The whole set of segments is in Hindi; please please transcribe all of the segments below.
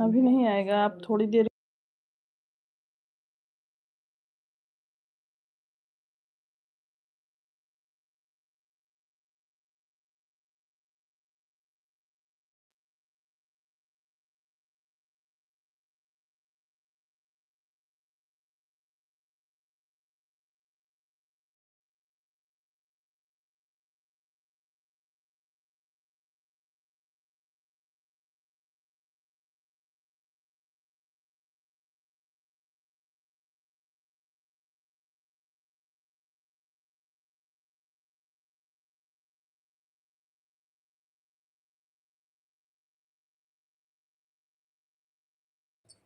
अभी नहीं आएगा, आप थोड़ी देर।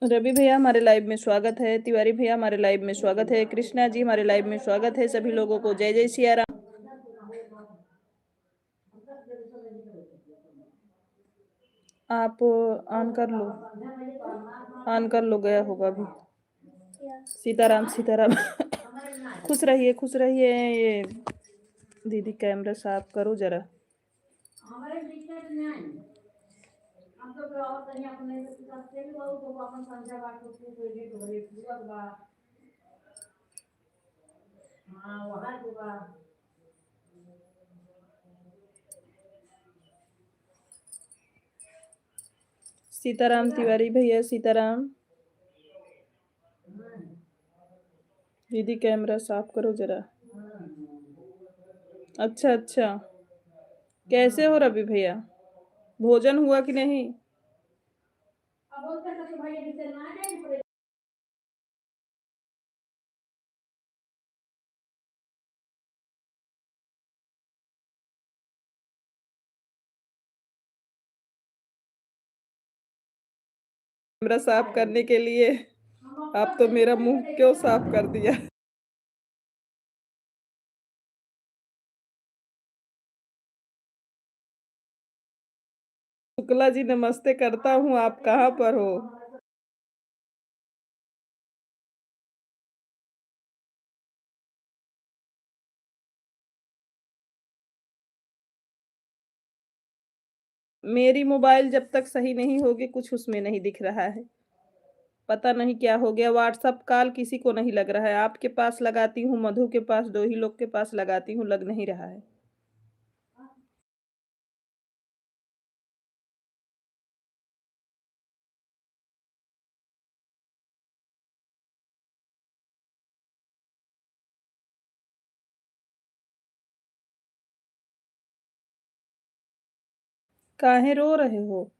रवि भैया हमारे लाइव में स्वागत है, तिवारी भैया हमारे लाइव में स्वागत है, कृष्णा जी हमारे लाइव में स्वागत है। सभी लोगों को जय जय सिया राम। आप ऑन कर लो, ऑन कर लो, गया होगा अभी। सीताराम सीताराम। खुश रहिए खुश रहिए। ये दीदी कैमरा साफ करो जरा। सीताराम तिवारी भैया सीताराम। दीदी कैमरा साफ करो जरा। अच्छा अच्छा, कैसे हो रवि भैया? भोजन हुआ कि नहीं? कैमरा साफ करने के लिए आप तो मेरा मुंह क्यों साफ कर दिया? शुक्ला जी नमस्ते करता हूँ, आप कहाँ पर हो? मेरी मोबाइल जब तक सही नहीं होगी कुछ उसमें नहीं दिख रहा है। पता नहीं क्या हो गया, व्हाट्सअप कॉल किसी को नहीं लग रहा है। आपके पास लगाती हूँ, मधु के पास, दो ही लोग के पास लगाती हूँ, लग नहीं रहा है। काहे रो रहे हो?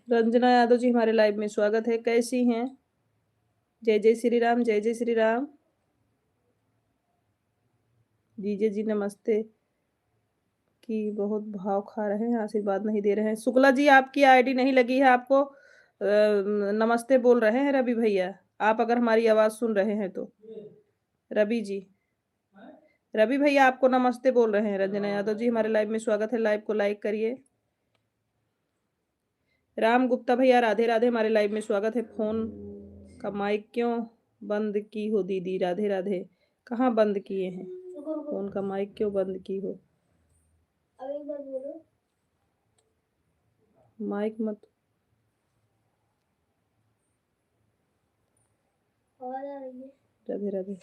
रंजना यादव जी हमारे लाइव में स्वागत है, कैसी हैं? जय जय श्री राम, जय जय श्री राम। जीजे जी नमस्ते की बहुत भाव खा रहे हैं, आशीर्वाद नहीं दे रहे हैं। शुक्ला जी आपकी आईडी नहीं लगी है, आपको नमस्ते बोल रहे हैं रवि भैया। आप अगर हमारी आवाज सुन रहे हैं तो रवि जी, रवि भैया आपको नमस्ते बोल रहे हैं। रंजना यादव जी हमारे लाइव में स्वागत है, लाइव को लाइक करिए। राम गुप्ता भैया राधे राधे हमारे लाइव में स्वागत है। फोन का माइक क्यों बंद की हो दीदी? राधे राधे। कहाँ बंद किए हैं? फोन का माइक क्यों बंद की हो? अब एक बार बोलो। माइक मत। राधे राधे।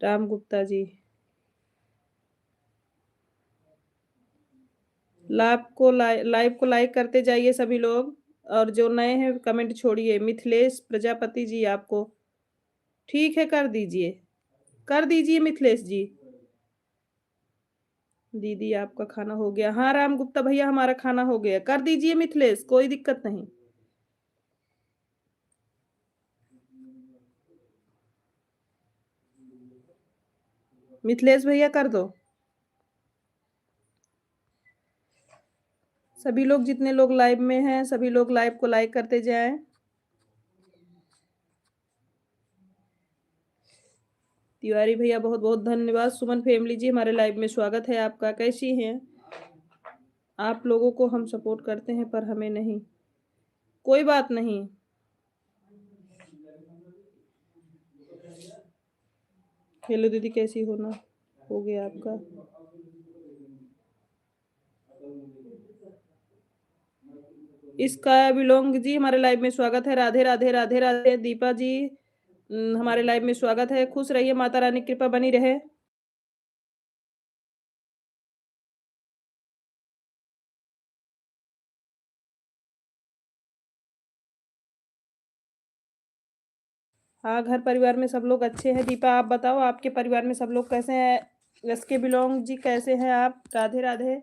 राम गुप्ता जी लाइव को लाइक करते जाइए सभी लोग, और जो नए हैं कमेंट छोड़िए। मिथिलेश प्रजापति जी आपको ठीक है कर दीजिए मिथिलेश जी। दीदी आपका खाना हो गया? हाँ राम गुप्ता भैया हमारा खाना हो गया, कर दीजिए मिथिलेश, कोई दिक्कत नहीं। मिथिलेश भैया कर दो। सभी लोग जितने लोग लाइव में हैं सभी लोग लाइव को लाइक करते जाएं। तिवारी भैया बहुत बहुत धन्यवाद। सुमन फैमिली जी हमारे लाइव में स्वागत है आपका। कैसी हैं आप? लोगों को हम सपोर्ट करते हैं पर हमें नहीं। कोई बात नहीं। हेलो दीदी, कैसी हो ना? हो गया आपका? इसका बिलोंग जी हमारे लाइव में स्वागत है। राधे राधे राधे राधे। दीपा जी हमारे लाइव में स्वागत है। खुश रहिए, माता रानी की कृपा बनी रहे। हाँ, घर परिवार में सब लोग अच्छे हैं। दीपा आप बताओ, आपके परिवार में सब लोग कैसे हैं? इसके बिलोंग जी कैसे हैं आप? राधे राधे।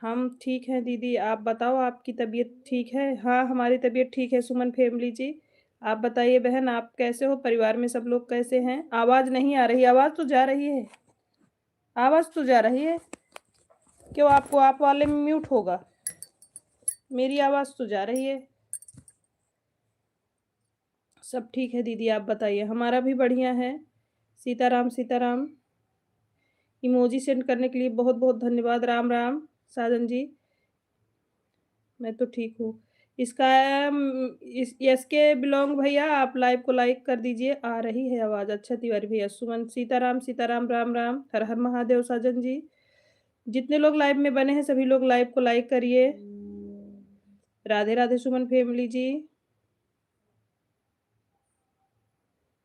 हम ठीक हैं दीदी, आप बताओ आपकी तबीयत ठीक है? हाँ, हमारी तबीयत ठीक है सुमन फैमिली जी। आप बताइए बहन, आप कैसे हो? परिवार में सब लोग कैसे हैं? आवाज़ नहीं आ रही। आवाज़ तो जा रही है। आवाज़ तो जा रही है। क्यों, आपको आप वाले में म्यूट होगा। मेरी आवाज़ तो जा रही है। सब ठीक है दीदी, आप बताइए। हमारा भी बढ़िया है। सीताराम सीताराम। इमोजी सेंड करने के लिए बहुत बहुत धन्यवाद। राम राम साजन जी। मैं तो ठीक हूँ। इसका यस के बिलोंग भैया, आप लाइव को लाइक कर दीजिए। आ रही है आवाज़। अच्छा तिवारी भैया। सुमन सीताराम सीताराम। राम राम। हर हर महादेव साजन जी। जितने लोग लाइव में बने हैं सभी लोग लाइव को लाइक करिए। राधे राधे सुमन फैमिली जी।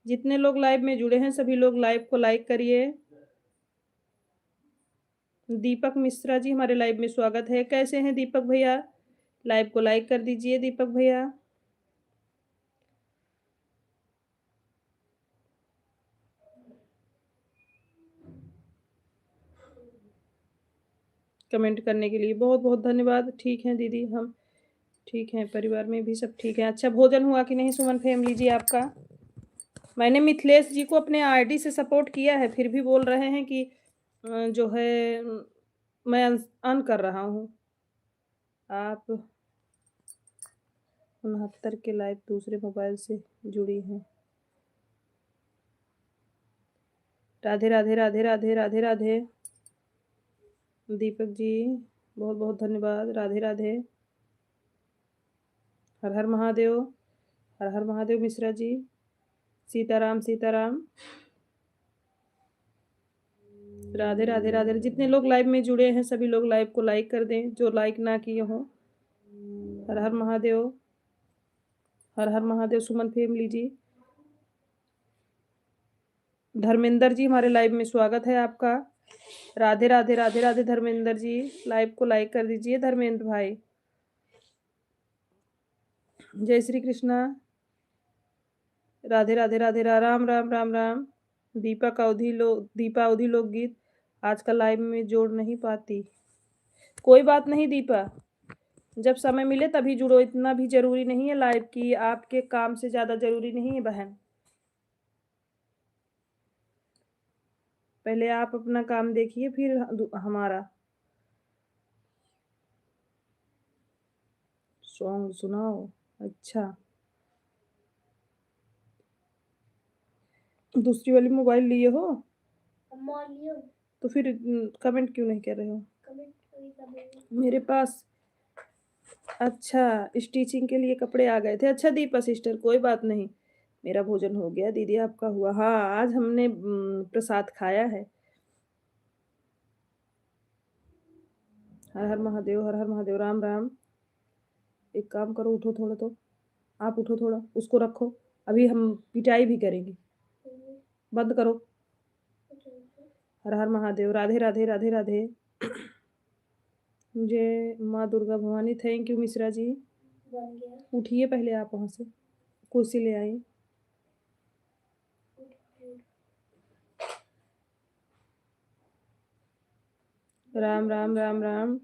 जितने लोग लाइव में जुड़े हैं सभी लोग लाइव को लाइक करिए। दीपक मिश्रा जी हमारे लाइव में स्वागत है। कैसे हैं दीपक भैया? लाइव को लाइक कर दीजिए दीपक भैया। कमेंट करने के लिए बहुत बहुत धन्यवाद। ठीक है दीदी, हम ठीक हैं। परिवार में भी सब ठीक है। अच्छा, भोजन हुआ कि नहीं सुमन फैमिली जी आपका? मैंने मिथिलेश जी को अपने आईडी से सपोर्ट किया है, फिर भी बोल रहे हैं कि जो है मैं अन कर रहा हूँ। आप 69 के लाइव दूसरे मोबाइल से जुड़ी हैं। राधे राधे राधे राधे राधे राधे। दीपक जी बहुत बहुत धन्यवाद। राधे राधे। हर हर महादेव। हर हर महादेव मिश्रा जी। सीताराम सीताराम। राधे राधे राधे। जितने लोग लाइव में जुड़े हैं सभी लोग लाइव को लाइक कर दें, जो लाइक ना किए हों। हर हर महादेव। हर हर महादेव सुमन फैमिली जी। धर्मेंद्र जी हमारे लाइव में स्वागत है आपका। राधे राधे राधे राधे धर्मेंद्र जी। लाइव को लाइक कर दीजिए धर्मेंद्र भाई। जय श्री कृष्णा। राधे राधे राधे राम राम राम राम। दीपा अवधि लोकगीत आजकल लाइव में जोड़ नहीं पाती। कोई बात नहीं दीपा, जब समय मिले तभी जुड़ो। इतना भी जरूरी नहीं है लाइव की, आपके काम से ज्यादा जरूरी नहीं है बहन। पहले आप अपना काम देखिए फिर हमारा। सॉन्ग सुनाओ। अच्छा, दूसरी वाली मोबाइल लिए हो तो फिर कमेंट क्यों नहीं कर रहे हो? मेरे पास अच्छा स्टिचिंग के लिए कपड़े आ गए थे। अच्छा दीपा सिस्टर, कोई बात नहीं। मेरा भोजन हो गया, दीदी आपका हुआ? हाँ, आज हमने प्रसाद खाया है। हर हर महादेव। हर हर महादेव। राम राम। एक काम करो, उठो थोड़ा तो। आप उठो थोड़ा, उसको रखो। अभी हम पिटाई भी करेंगे। बंद करो। हर हर महादेव। राधे राधे राधे राधे। मुझे माँ दुर्गा भवानी। Thank you Mishra ji. उठिए पहले आप वहाँ से, कुर्सी ले आई। राम राम राम राम।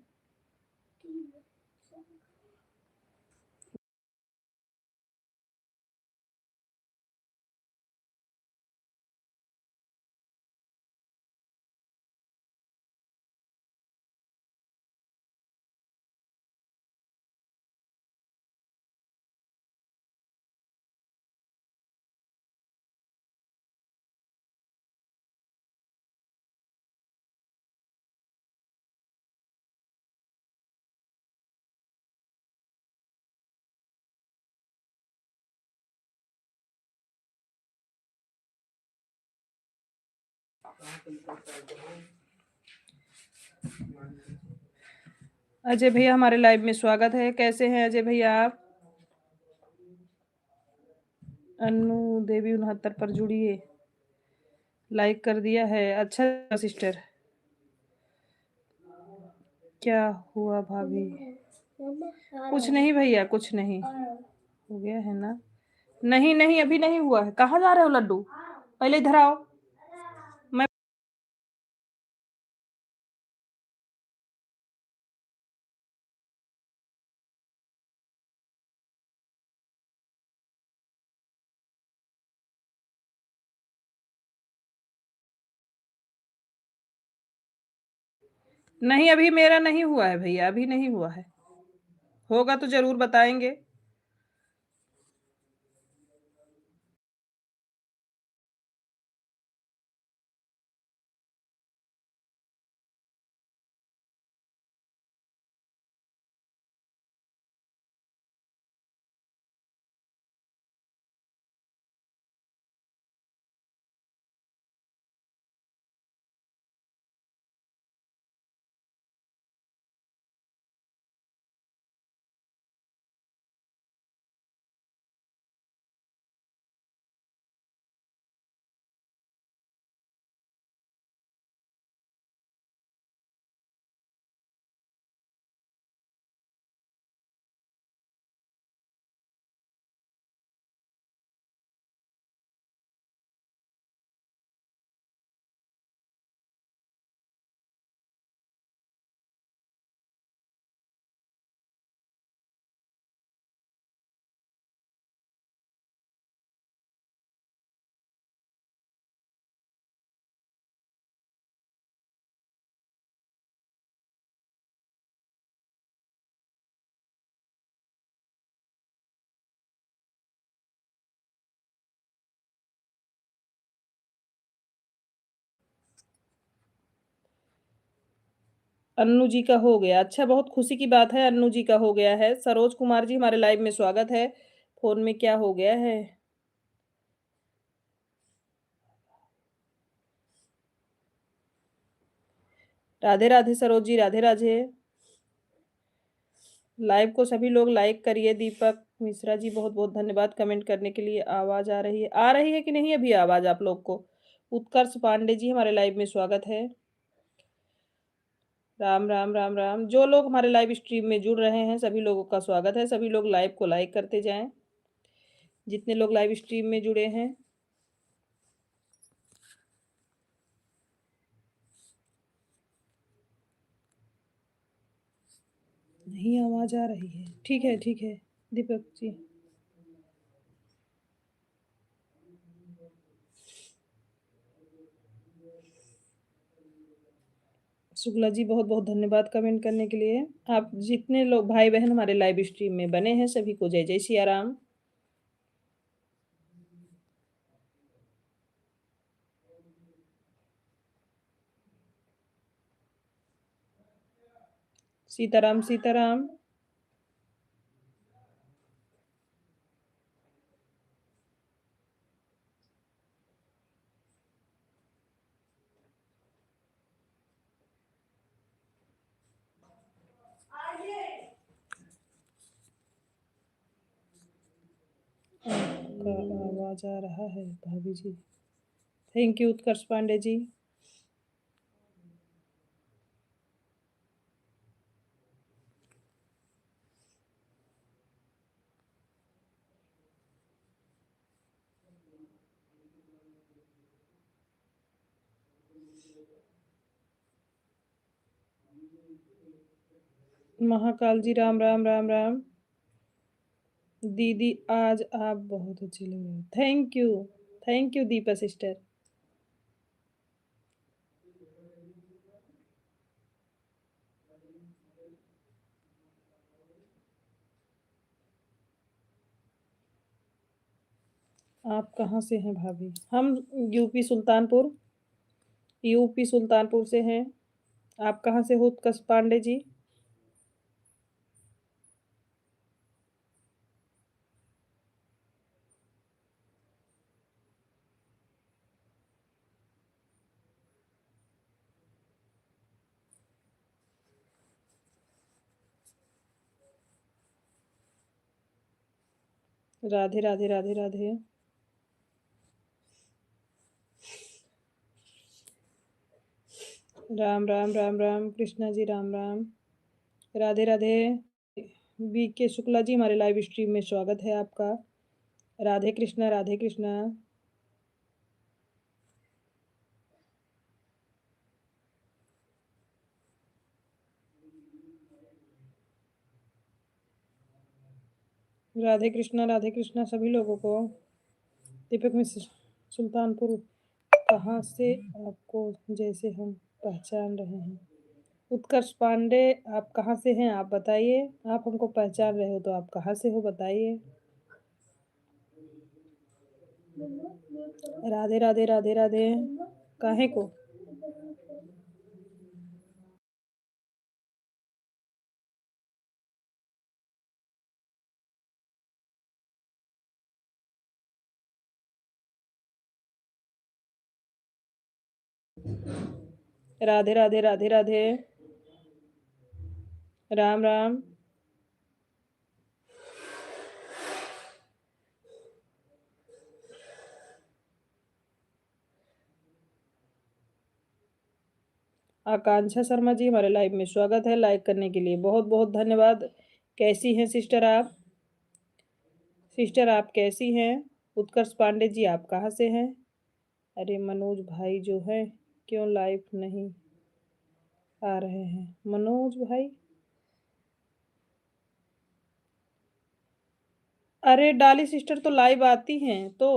अजय भैया हमारे लाइव में स्वागत है। कैसे हैं अजय भैया आप? अन्नू देवी 69 पर जुड़िए। लाइक कर दिया है। अच्छा सिस्टर, क्या हुआ भाभी? कुछ नहीं भैया, कुछ नहीं हो गया है ना। नहीं नहीं, अभी नहीं हुआ है। कहाँ जा रहे हो लड्डू? पहले इधर आओ। मैं नहीं, अभी मेरा नहीं हुआ है भैया, अभी नहीं हुआ है। होगा तो जरूर बताएंगे। अन्नू जी का हो गया। अच्छा, बहुत खुशी की बात है, अन्नू जी का हो गया है। सरोज कुमार जी हमारे लाइव में स्वागत है। फोन में क्या हो गया है? राधे राधे सरोज जी, राधे राधे। लाइव को सभी लोग लाइक करिए। दीपक मिश्रा जी बहुत बहुत धन्यवाद कमेंट करने के लिए। आवाज आ रही है कि नहीं अभी आवाज आप लोग को? उत्कर्ष पांडे जी हमारे लाइव में स्वागत है। राम राम राम राम। जो लोग हमारे लाइव स्ट्रीम में जुड़ रहे हैं सभी लोगों का स्वागत है। सभी लोग लाइव को लाइक करते जाएं, जितने लोग लाइव स्ट्रीम में जुड़े हैं। नहीं आवाज आ रही है। ठीक है ठीक है दीपक जी। शुक्ला जी बहुत बहुत धन्यवाद कमेंट करने के लिए। आप जितने लोग भाई बहन हमारे लाइव स्ट्रीम में बने हैं सभी को जय जय सिया राम। सीताराम सीताराम। आपका आवाज आ रहा है भाभी जी। थैंक यू उत्कर्ष पांडे जी। महाकाल जी राम राम राम राम। दीदी आज आप बहुत अच्छी लग रही हो। Thank you. Thank you Deepa sister. आप कहाँ से हैं भाभी? हम यूपी सुल्तानपुर। यूपी सुल्तानपुर से हैं। आप कहाँ से हो उत्कर्ष पांडे जी? राधे राधे राधे राधे। राम राम राम राम कृष्णा जी, राम राम। राधे राधे। बी के शुक्ला जी, हमारे लाइव स्ट्रीम में स्वागत है आपका। राधे कृष्णा, राधे कृष्णा। राधे कृष्णा सभी लोगों को। दीपक मिश्र, सुल्तानपुर, कहाँ से आपको जैसे हम पहचान रहे हैं। उत्कर्ष पांडे, आप कहाँ से हैं आप बताइए। आप हमको पहचान रहे हो तो आप कहाँ से हो बताइए। राधे राधे राधे राधे। काहे को। राधे राधे राधे राधे। राम राम। आकांक्षा शर्मा जी, हमारे लाइव में स्वागत है। लाइक करने के लिए बहुत बहुत धन्यवाद। कैसी हैं सिस्टर आप। सिस्टर आप कैसी हैं। उत्कर्ष पांडे जी, आप कहाँ से हैं। अरे मनोज भाई जो है, क्यों लाइव नहीं आ रहे हैं मनोज भाई। अरे डाली सिस्टर तो लाइव आती हैं तो।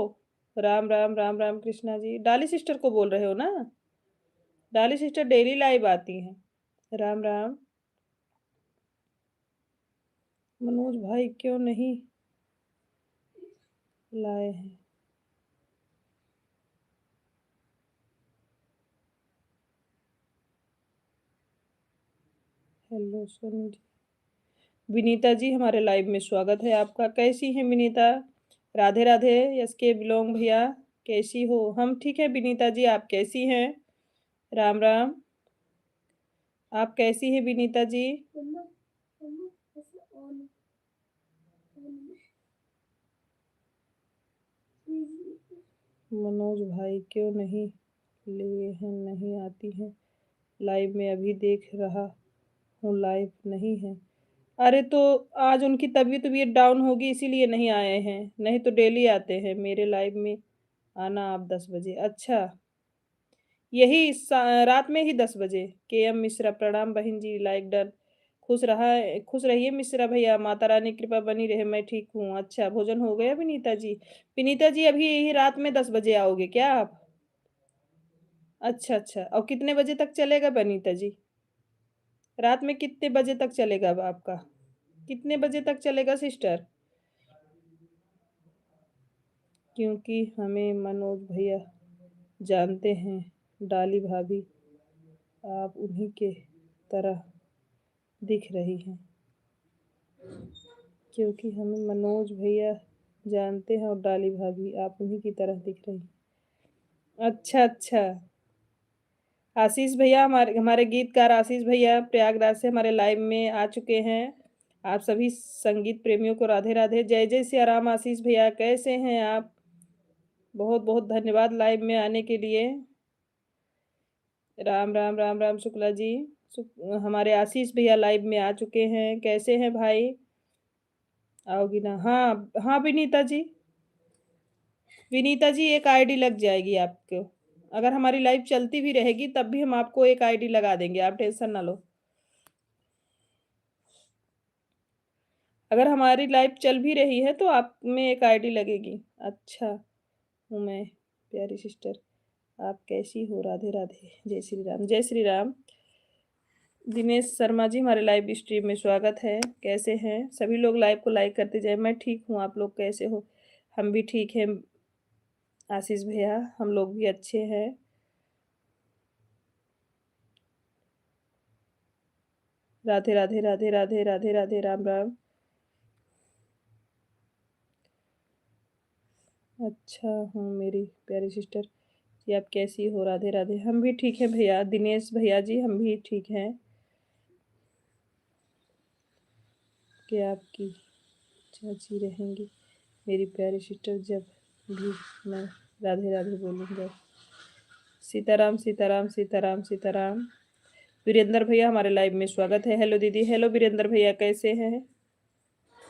राम राम राम राम कृष्णा जी, डाली सिस्टर को बोल रहे हो ना। डाली सिस्टर डेली लाइव आती हैं। राम राम। मनोज भाई क्यों नहीं लाए हैं। हेलो सोनी जी। विनीता जी, हमारे लाइव में स्वागत है आपका। कैसी हैं विनीता। राधे राधे। यस के बिलोंग भैया, कैसी हो। हम ठीक है विनीता जी, आप कैसी हैं। राम राम। आप कैसी हैं विनीता जी। मनोज भाई क्यों नहीं लिए हैं, नहीं आती हैं लाइव में। अभी देख रहा हूँ लाइव नहीं है। अरे तो आज उनकी तबीयत तबीयत डाउन होगी इसीलिए नहीं आए हैं, नहीं तो डेली आते हैं मेरे लाइव में। आना आप 10 बजे। अच्छा, यही रात में ही 10 बजे। के एम मिश्रा, प्रणाम बहन जी, लाइक डन। खुश रहिए मिश्रा भैया, माता रानी कृपा बनी रहे। मैं ठीक हूँ। अच्छा, भोजन हो गया विनीता जी। विनीता जी अभी यही रात में 10 बजे आओगे क्या आप। अच्छा अच्छा, और कितने बजे तक चलेगा विनीता जी। रात में कितने बजे तक चलेगा अब आपका। कितने बजे तक चलेगा सिस्टर। क्योंकि हमें मनोज भैया जानते हैं। डाली भाभी आप उन्हीं के तरह दिख रही हैं। क्योंकि हमें मनोज भैया जानते हैं और डाली भाभी आप उन्हीं की तरह दिख रही हैं। अच्छा अच्छा। आशीष भैया, हमारे हमारे गीतकार आशीष भैया प्रयागराज से हमारे लाइव में आ चुके हैं। आप सभी संगीत प्रेमियों को राधे राधे। जय जय सिया राम। आशीष भैया कैसे हैं आप। बहुत बहुत धन्यवाद लाइव में आने के लिए। राम राम राम राम शुक्ला जी। हमारे आशीष भैया लाइव में आ चुके हैं। कैसे हैं भाई। आओगी ना। हाँ हाँ विनीता जी। विनीता जी एक आईडी लग जाएगी आपको। अगर हमारी लाइव चलती भी रहेगी तब भी हम आपको एक आईडी लगा देंगे, आप टेंशन ना लो। अगर हमारी लाइव चल भी रही है तो आप में एक आईडी लगेगी। अच्छा हूँ मैं प्यारी सिस्टर, आप कैसी हो। राधे राधे। जय श्री राम, जय श्री राम। दिनेश शर्मा जी, हमारे लाइव स्ट्रीम में स्वागत है। कैसे हैं सभी लोग, लाइव को लाइक करते जाए। मैं ठीक हूँ, आप लोग कैसे हो। हम भी ठीक हैं आशीष भैया, हम लोग भी अच्छे हैं। राधे राधे राधे राधे राधे राधे। राम राम। अच्छा हूँ मेरी प्यारी सिस्टर जी, आप कैसी हो। राधे राधे। हम भी ठीक हैं भैया, दिनेश भैया जी, हम भी ठीक हैं। कि आपकी चाची रहेंगी। मेरी प्यारी सिस्टर, जब भी मैं राधे राधे बोलूँगा। सीताराम सीताराम सीताराम सीताराम। वीरेंद्र भैया हमारे लाइव में स्वागत है। हेलो दीदी। हेलो वीरेंद्र भैया, कैसे हैं?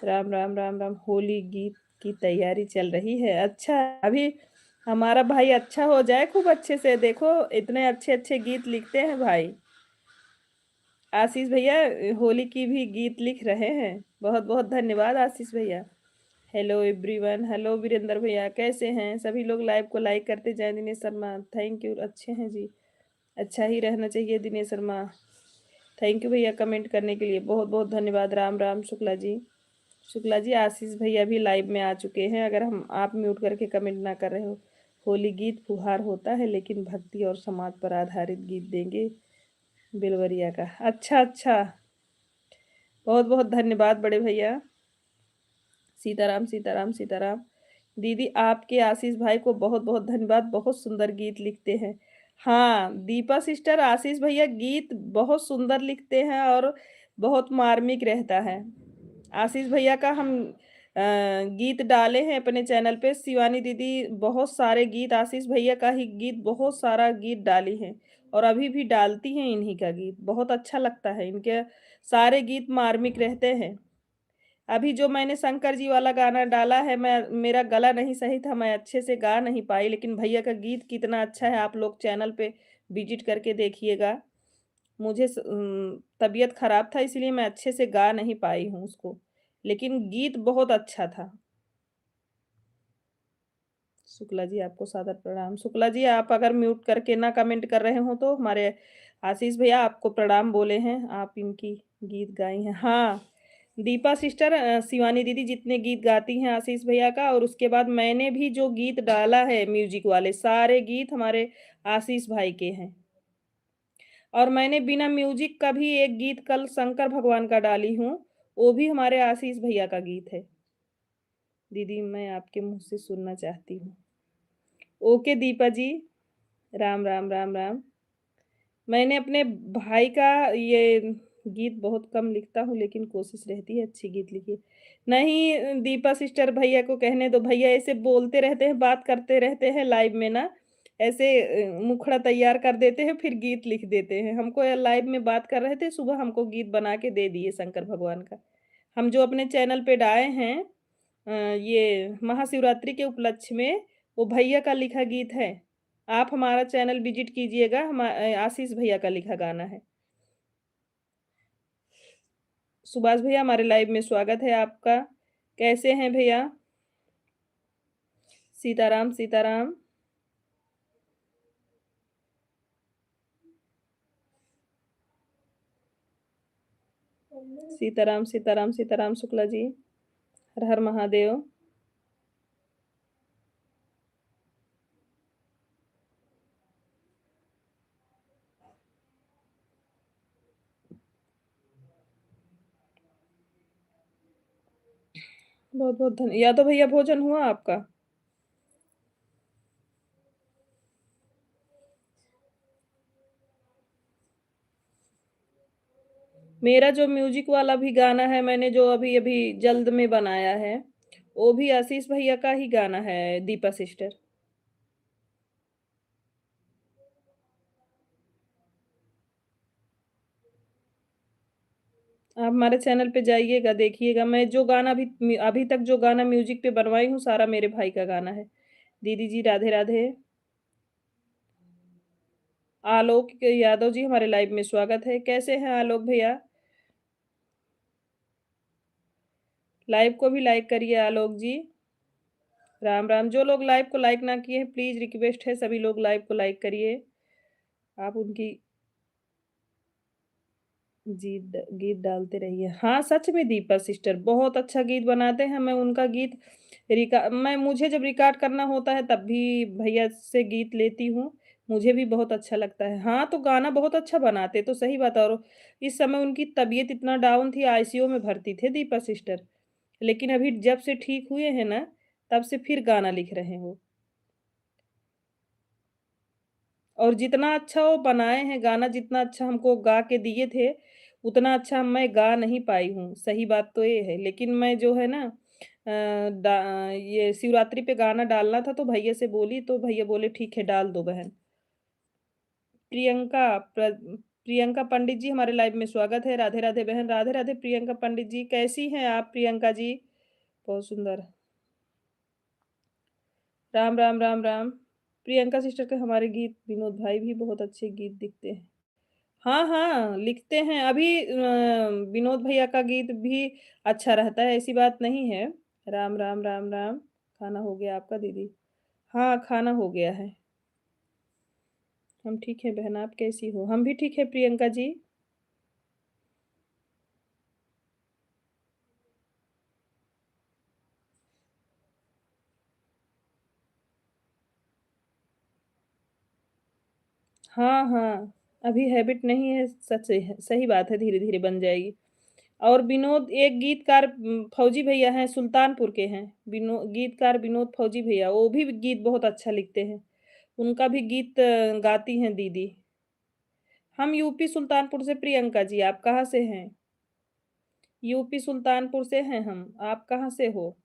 राम राम राम राम। होली गीत की तैयारी चल रही है। अच्छा, अभी हमारा भाई अच्छा हो जाए खूब अच्छे से। देखो इतने अच्छे अच्छे गीत लिखते हैं भाई। आशीष भैया होली की भी गीत लिख रहे हैं। बहुत बहुत धन्यवाद आशीष भैया। Hello everyone. हेलो वीरेंद्र भैया, कैसे हैं? सभी लोग लाइव को लाइक करते जाएं। Dinesh Sharma, thank you. अच्छे हैं जी, अच्छा ही रहना चाहिए दिनेश शर्मा। थैंक यू भैया कमेंट करने के लिए, बहुत बहुत धन्यवाद। राम राम शुक्ला जी। शुक्ला जी, आशीष भैया भी लाइव में आ चुके हैं। अगर हम आप म्यूट करके कमेंट ना कर रहे हो। होली गीत फुहार होता है, लेकिन भक्ति और समाज पर आधारित गीत देंगे बिलवरिया का। अच्छा अच्छा, बहुत बहुत धन्यवाद बड़े भैया। सीताराम सीताराम सीताराम। दीदी आपके आशीष भाई को बहुत बहुत धन्यवाद, बहुत सुंदर गीत लिखते हैं। हाँ दीपा सिस्टर, आशीष भैया गीत बहुत सुंदर लिखते हैं और बहुत मार्मिक रहता है। आशीष भैया का हम गीत डाले हैं अपने चैनल पे। शिवानी दीदी बहुत सारे गीत, आशीष भैया का ही गीत बहुत सारा गीत डाली हैं और अभी भी डालती हैं इन्हीं का गीत। बहुत अच्छा लगता है, इनके सारे गीत मार्मिक रहते हैं। अभी जो मैंने शंकर जी वाला गाना डाला है, मैं मेरा गला नहीं सही था, मैं अच्छे से गा नहीं पाई, लेकिन भैया का गीत कितना अच्छा है। आप लोग चैनल पे विजिट करके देखिएगा। मुझे तबीयत खराब था, इसलिए मैं अच्छे से गा नहीं पाई हूँ उसको, लेकिन गीत बहुत अच्छा था। शुक्ला जी आपको सादर प्रणाम। शुक्ला जी आप अगर म्यूट करके ना कमेंट कर रहे हो तो हमारे आशीष भैया आपको प्रणाम बोले हैं, आप इनकी गीत गाई हैं। हाँ दीपा सिस्टर, शिवानी दीदी जितने गीत गाती हैं आशीष भैया का, और उसके बाद मैंने भी जो गीत डाला है म्यूजिक वाले, सारे गीत हमारे आशीष भाई के हैं। और मैंने बिना म्यूजिक का भी एक गीत कल शंकर भगवान का डाली हूँ, वो भी हमारे आशीष भैया का गीत है। दीदी मैं आपके मुंह से सुनना चाहती हूँ। ओके दीपा जी। राम राम राम राम। मैंने अपने भाई का ये गीत बहुत कम लिखता हूँ, लेकिन कोशिश रहती है अच्छी गीत लिखिए। नहीं दीपा सिस्टर, भैया को कहने दो। भैया ऐसे बोलते रहते हैं, बात करते रहते हैं लाइव में ना, ऐसे मुखड़ा तैयार कर देते हैं, फिर गीत लिख देते हैं। हमको लाइव में बात कर रहे थे, सुबह हमको गीत बना के दे दिए शंकर भगवान का। हम जो अपने चैनल पे डाले हैं ये महाशिवरात्रि के उपलक्ष्य में, वो भैया का लिखा गीत है। आप हमारा चैनल विजिट कीजिएगा, हम आशीष भैया का लिखा गाना है। सुभाष भैया हमारे लाइव में स्वागत है आपका। कैसे हैं भैया? सीताराम सीताराम। सीताराम सीताराम सीताराम। शुक्ला जी, हर हर महादेव। बहुत बहुत धन्य। या तो भैया भोजन हुआ आपका? मेरा जो म्यूजिक वाला भी गाना है, मैंने जो अभी अभी जल्द में बनाया है, वो भी आशीष भैया का ही गाना है, दीपा सिस्टर। आप हमारे चैनल पे जाइएगा, देखिएगा। मैं जो गाना अभी अभी तक जो गाना म्यूजिक पे बनवाई हूँ, सारा मेरे भाई का गाना है। दीदी जी राधे राधे। आलोक यादव जी हमारे लाइव में स्वागत है। कैसे हैं आलोक भैया? लाइव को भी लाइक करिए आलोक जी। राम राम। जो लोग लाइव को लाइक ना किए हैं, प्लीज रिक्वेस्ट है सभी लोग लाइव को लाइक करिए। आप उनकी गीत डालते रहिए। हाँ सच में दीपा सिस्टर बहुत अच्छा गीत बनाते हैं। मैं उनका गीत मैं मुझे जब रिकॉर्ड करना होता है तब भी भैया से गीत लेती हूँ। मुझे भी बहुत अच्छा लगता है। हाँ तो गाना बहुत अच्छा बनाते, तो सही बात है। और इस समय उनकी तबीयत इतना डाउन थी, आईसीयू में भर्ती थे दीपा सिस्टर, लेकिन अभी जब से ठीक हुए हैं ना, तब से फिर गाना लिख रहे हैं वो। और जितना अच्छा वो बनाए हैं गाना, जितना अच्छा हमको गा के दिए थे, उतना अच्छा मैं गा नहीं पाई हूँ। सही बात तो ये है, लेकिन मैं जो है ना ये शिवरात्रि पे गाना डालना था तो भैया से बोली तो भैया बोले ठीक है डाल दो बहन। प्रियंका प्रियंका पंडित जी हमारे लाइव में स्वागत है। राधे राधे बहन, राधे राधे प्रियंका पंडित जी, कैसी हैं आप प्रियंका जी? बहुत सुंदर। राम राम राम राम। प्रियंका सिस्टर के हमारे गीत विनोद भाई भी बहुत अच्छे गीत लिखते हैं। हाँ हाँ, लिखते हैं। अभी विनोद भैया का गीत भी अच्छा रहता है, ऐसी बात नहीं है। राम राम राम राम। खाना हो गया आपका दीदी? हाँ, खाना हो गया है। हम ठीक हैं बहन, आप कैसी हो? हम भी ठीक है प्रियंका जी। हाँ, हाँ। अभी हैबिट नहीं है, सच है, सही बात है, धीरे-धीरे बन जाएगी। और विनोद एक गीतकार फौजी भैया हैं, सुल्तानपुर के हैं। गीतकार विनोद फौजी भैया, वो भी गीत बहुत अच्छा लिखते हैं। उनका भी गीत गाती हैं दीदी। हम यूपी सुल्तानपुर से प्रियंका जी, आप कहाँ से हैं? यूपी सुल्तानपुर से हैं हम, आप कहाँ से हो?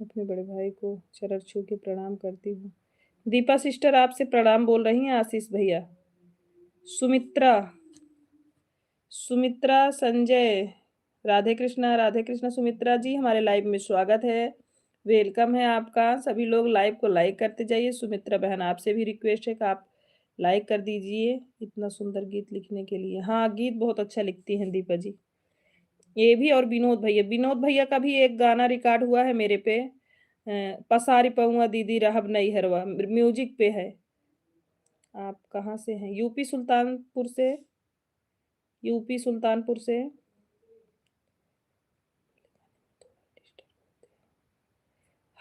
अपने बड़े भाई को चरण छू के प्रणाम करती हूँ। दीपा सिस्टर आपसे प्रणाम बोल रही हैं आशीष भैया। सुमित्रा सुमित्रा संजय, राधे कृष्णा सुमित्रा जी हमारे लाइव में स्वागत है। वेलकम है आपका। सभी लोग लाइव को लाइक करते जाइए। सुमित्रा बहन आपसे भी रिक्वेस्ट है कि आप लाइक कर दीजिए इतना सुंदर गीत लिखने के लिए। हाँ, गीत बहुत अच्छा लिखती हैं दीपा जी। ये भी और विनोद भैया का भी एक गाना रिकॉर्ड हुआ है मेरे पे, पसारी पऊआ दीदी रहब नहीं हरवा, म्यूजिक पे है। आप कहाँ से हैं? यूपी सुल्तानपुर से।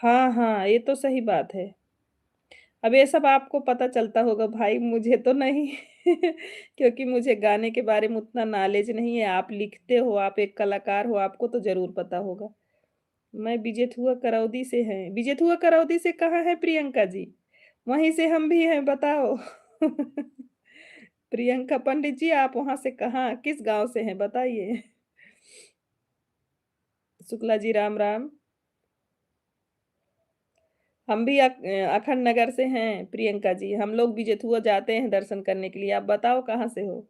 हाँ, हाँ, ये तो सही बात है। अब ये सब आपको पता चलता होगा भाई, मुझे तो नहीं क्योंकि मुझे गाने के बारे में उतना नॉलेज नहीं है। आप लिखते हो, आप एक कलाकार हो, आपको तो ज़रूर पता होगा। मैं बिजेथुआ करौदी से हैं। बिजेथुआ करौदी से कहाँ है प्रियंका जी? वहीं से हम भी हैं, बताओ। प्रियंका पंडित जी, आप वहाँ से कहाँ, किस गाँव से हैं बताइए? शुक्ला जी राम, राम। हम भी अखंड नगर से हैं प्रियंका जी। हम लोग भी जेथुआ जाते हैं दर्शन करने के लिए। आप बताओ कहाँ से हो?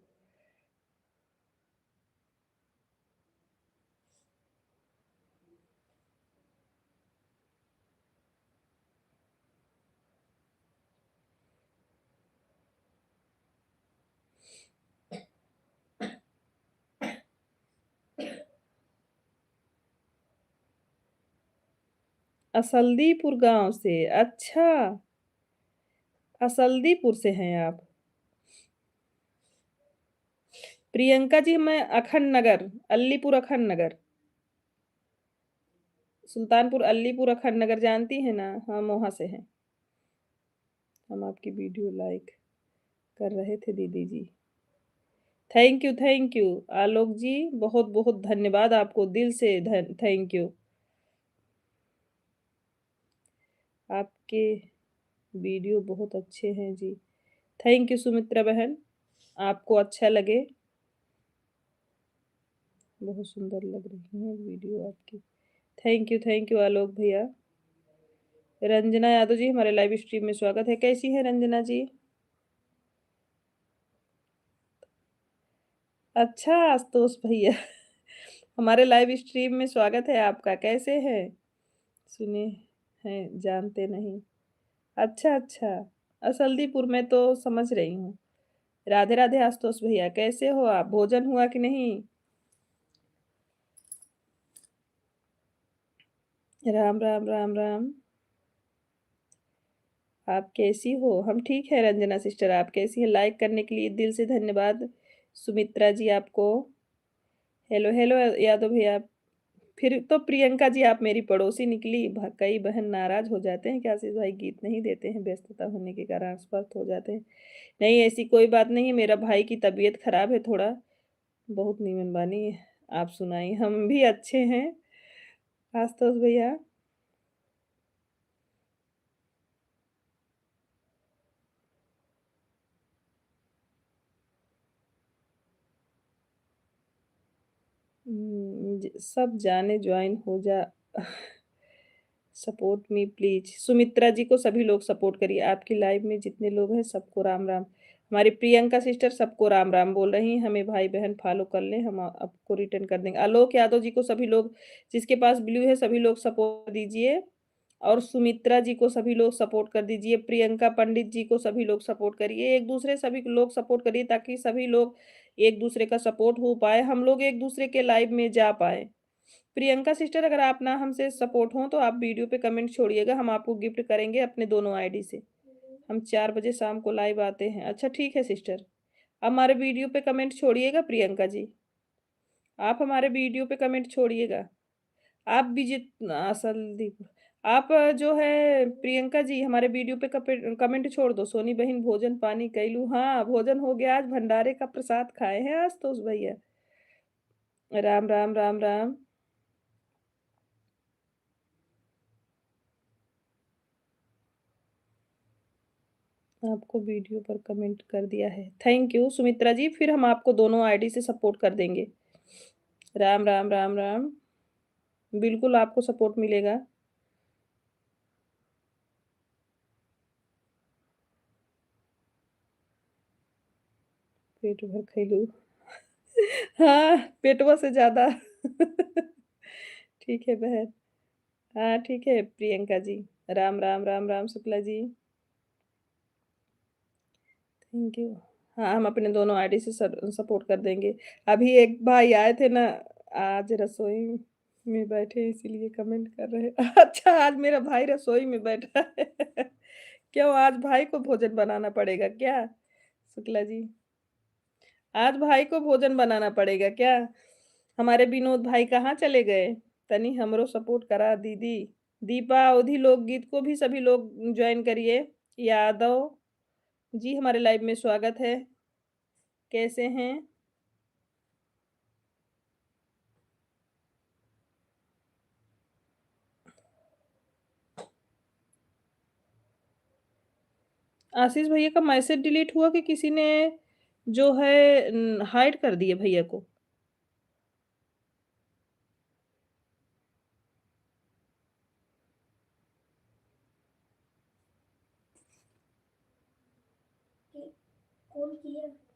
असलदीपुर गाँव से। अच्छा, असलदीपुर से हैं आप। प्रियंका जी मैं अखंड नगर, अलीपुर अखंड नगर, सुल्तानपुर अलीपुर अखंड नगर जानती हैं ना? हम वहाँ से हैं। हम आपकी वीडियो लाइक कर रहे थे दीदी जी। थैंक यू आलोक जी, बहुत-बहुत धन्यवाद आपको दिल से थैंक यू। आपके वीडियो बहुत अच्छे हैं जी। थैंक यू सुमित्रा बहन, आपको अच्छा लगे। बहुत सुंदर लग रही है वीडियो आपकी। थैंक यू आलोक भैया। रंजना यादव जी हमारे लाइव स्ट्रीम में स्वागत है। कैसी है रंजना जी? अच्छा आशुतोष भैया हमारे लाइव स्ट्रीम में स्वागत है आपका। कैसे हैं? सुने हैं, जानते नहीं। अच्छा, अच्छा। असलदीपुर में तो समझ रही हूँ। राधे राधे आशुतोष भैया, कैसे हो आप? भोजन हुआ कि नहीं? राम राम राम राम। आप कैसी हो? हम ठीक है रंजना सिस्टर, आप कैसी हैं? लाइक करने के लिए दिल से धन्यवाद। सुमित्रा जी आपको। हेलो हेलो यादव भैया। फिर तो प्रियंका जी आप मेरी पड़ोसी निकली। कई बहन नाराज हो जाते हैं कि आशीष भाई गीत नहीं देते हैं, व्यस्तता होने के कारण अस्वस्थ हो जाते हैं। नहीं, ऐसी कोई बात नहीं है, मेरा भाई की तबीयत खराब है थोड़ा। बहुत नीमन बानी। आप सुनाई, हम भी अच्छे हैं आशुतोष भैया। सब जाने ज्वाइन हो जा। Support me please. Sumitra ji को सभी लोग सपोर्ट करिए। आपकी लाइव में जितने लोग हैं सबको राम राम। हमारी प्रियंका सिस्टर सबको राम राम बोल रही हैं। हमें भाई बहन फॉलो कर लें, हम आपको रिटर्न कर देंगे। आलोक यादव जी को सभी लोग, जिसके पास ब्लू है सभी लोग सपोर्ट दीजिए। और सुमित्रा जी को सभी लोग सपोर्ट कर दीजिए। प्रियंका पंडित जी को सभी लोग सपोर्ट करिए। एक दूसरे सभी लोग सपोर्ट करिए ताकि सभी लोग एक दूसरे का सपोर्ट हो पाए, हम लोग एक दूसरे के लाइव में जा पाए। प्रियंका सिस्टर अगर आप ना हमसे सपोर्ट हो तो आप वीडियो पे कमेंट छोड़िएगा, हम आपको गिफ्ट करेंगे अपने दोनों आईडी से। हम 4 बजे शाम को लाइव आते हैं। अच्छा ठीक है सिस्टर, हमारे वीडियो पे कमेंट छोड़िएगा प्रियंका जी। आप हमारे वीडियो पे कमेंट छोड़िएगा। आप भी असलदीप, आप जो है प्रियंका जी हमारे वीडियो पे कमेंट छोड़ दो। सोनी बहन भोजन पानी कैलू। हाँ भोजन हो गया, आज भंडारे का प्रसाद खाए हैं आज तो उस भैया। राम राम राम राम। आपको वीडियो पर कमेंट कर दिया है, थैंक यू सुमित्रा जी। फिर हम आपको दोनों आईडी से सपोर्ट कर देंगे। राम राम राम राम। बिल्कुल आपको सपोर्ट मिलेगा। पेट भर खैलू। हाँ पेटवा से ज्यादा। ठीक है बहन। हाँ ठीक है प्रियंका जी। राम राम राम राम शुक्ला जी। Thank you. हाँ हम अपने दोनों आईडी से सपोर्ट कर देंगे। अभी एक भाई आए थे ना, आज रसोई में बैठे इसीलिए कमेंट कर रहे। अच्छा आज मेरा भाई रसोई में बैठा है। क्यों आज भाई को भोजन बनाना पड़ेगा क्या शुक्ला जी? आज भाई को भोजन बनाना पड़ेगा क्या? हमारे विनोद भाई कहाँ चले गए? तनी हमरो सपोर्ट करा दीदी। दीपा अवधि लोकगीत को भी सभी लोग ज्वाइन करिए। यादव जी हमारे लाइव में स्वागत है। कैसे हैं? आशीष भैया का मैसेज डिलीट हुआ कि किसी ने जो है हाइड कर दिया भैया को?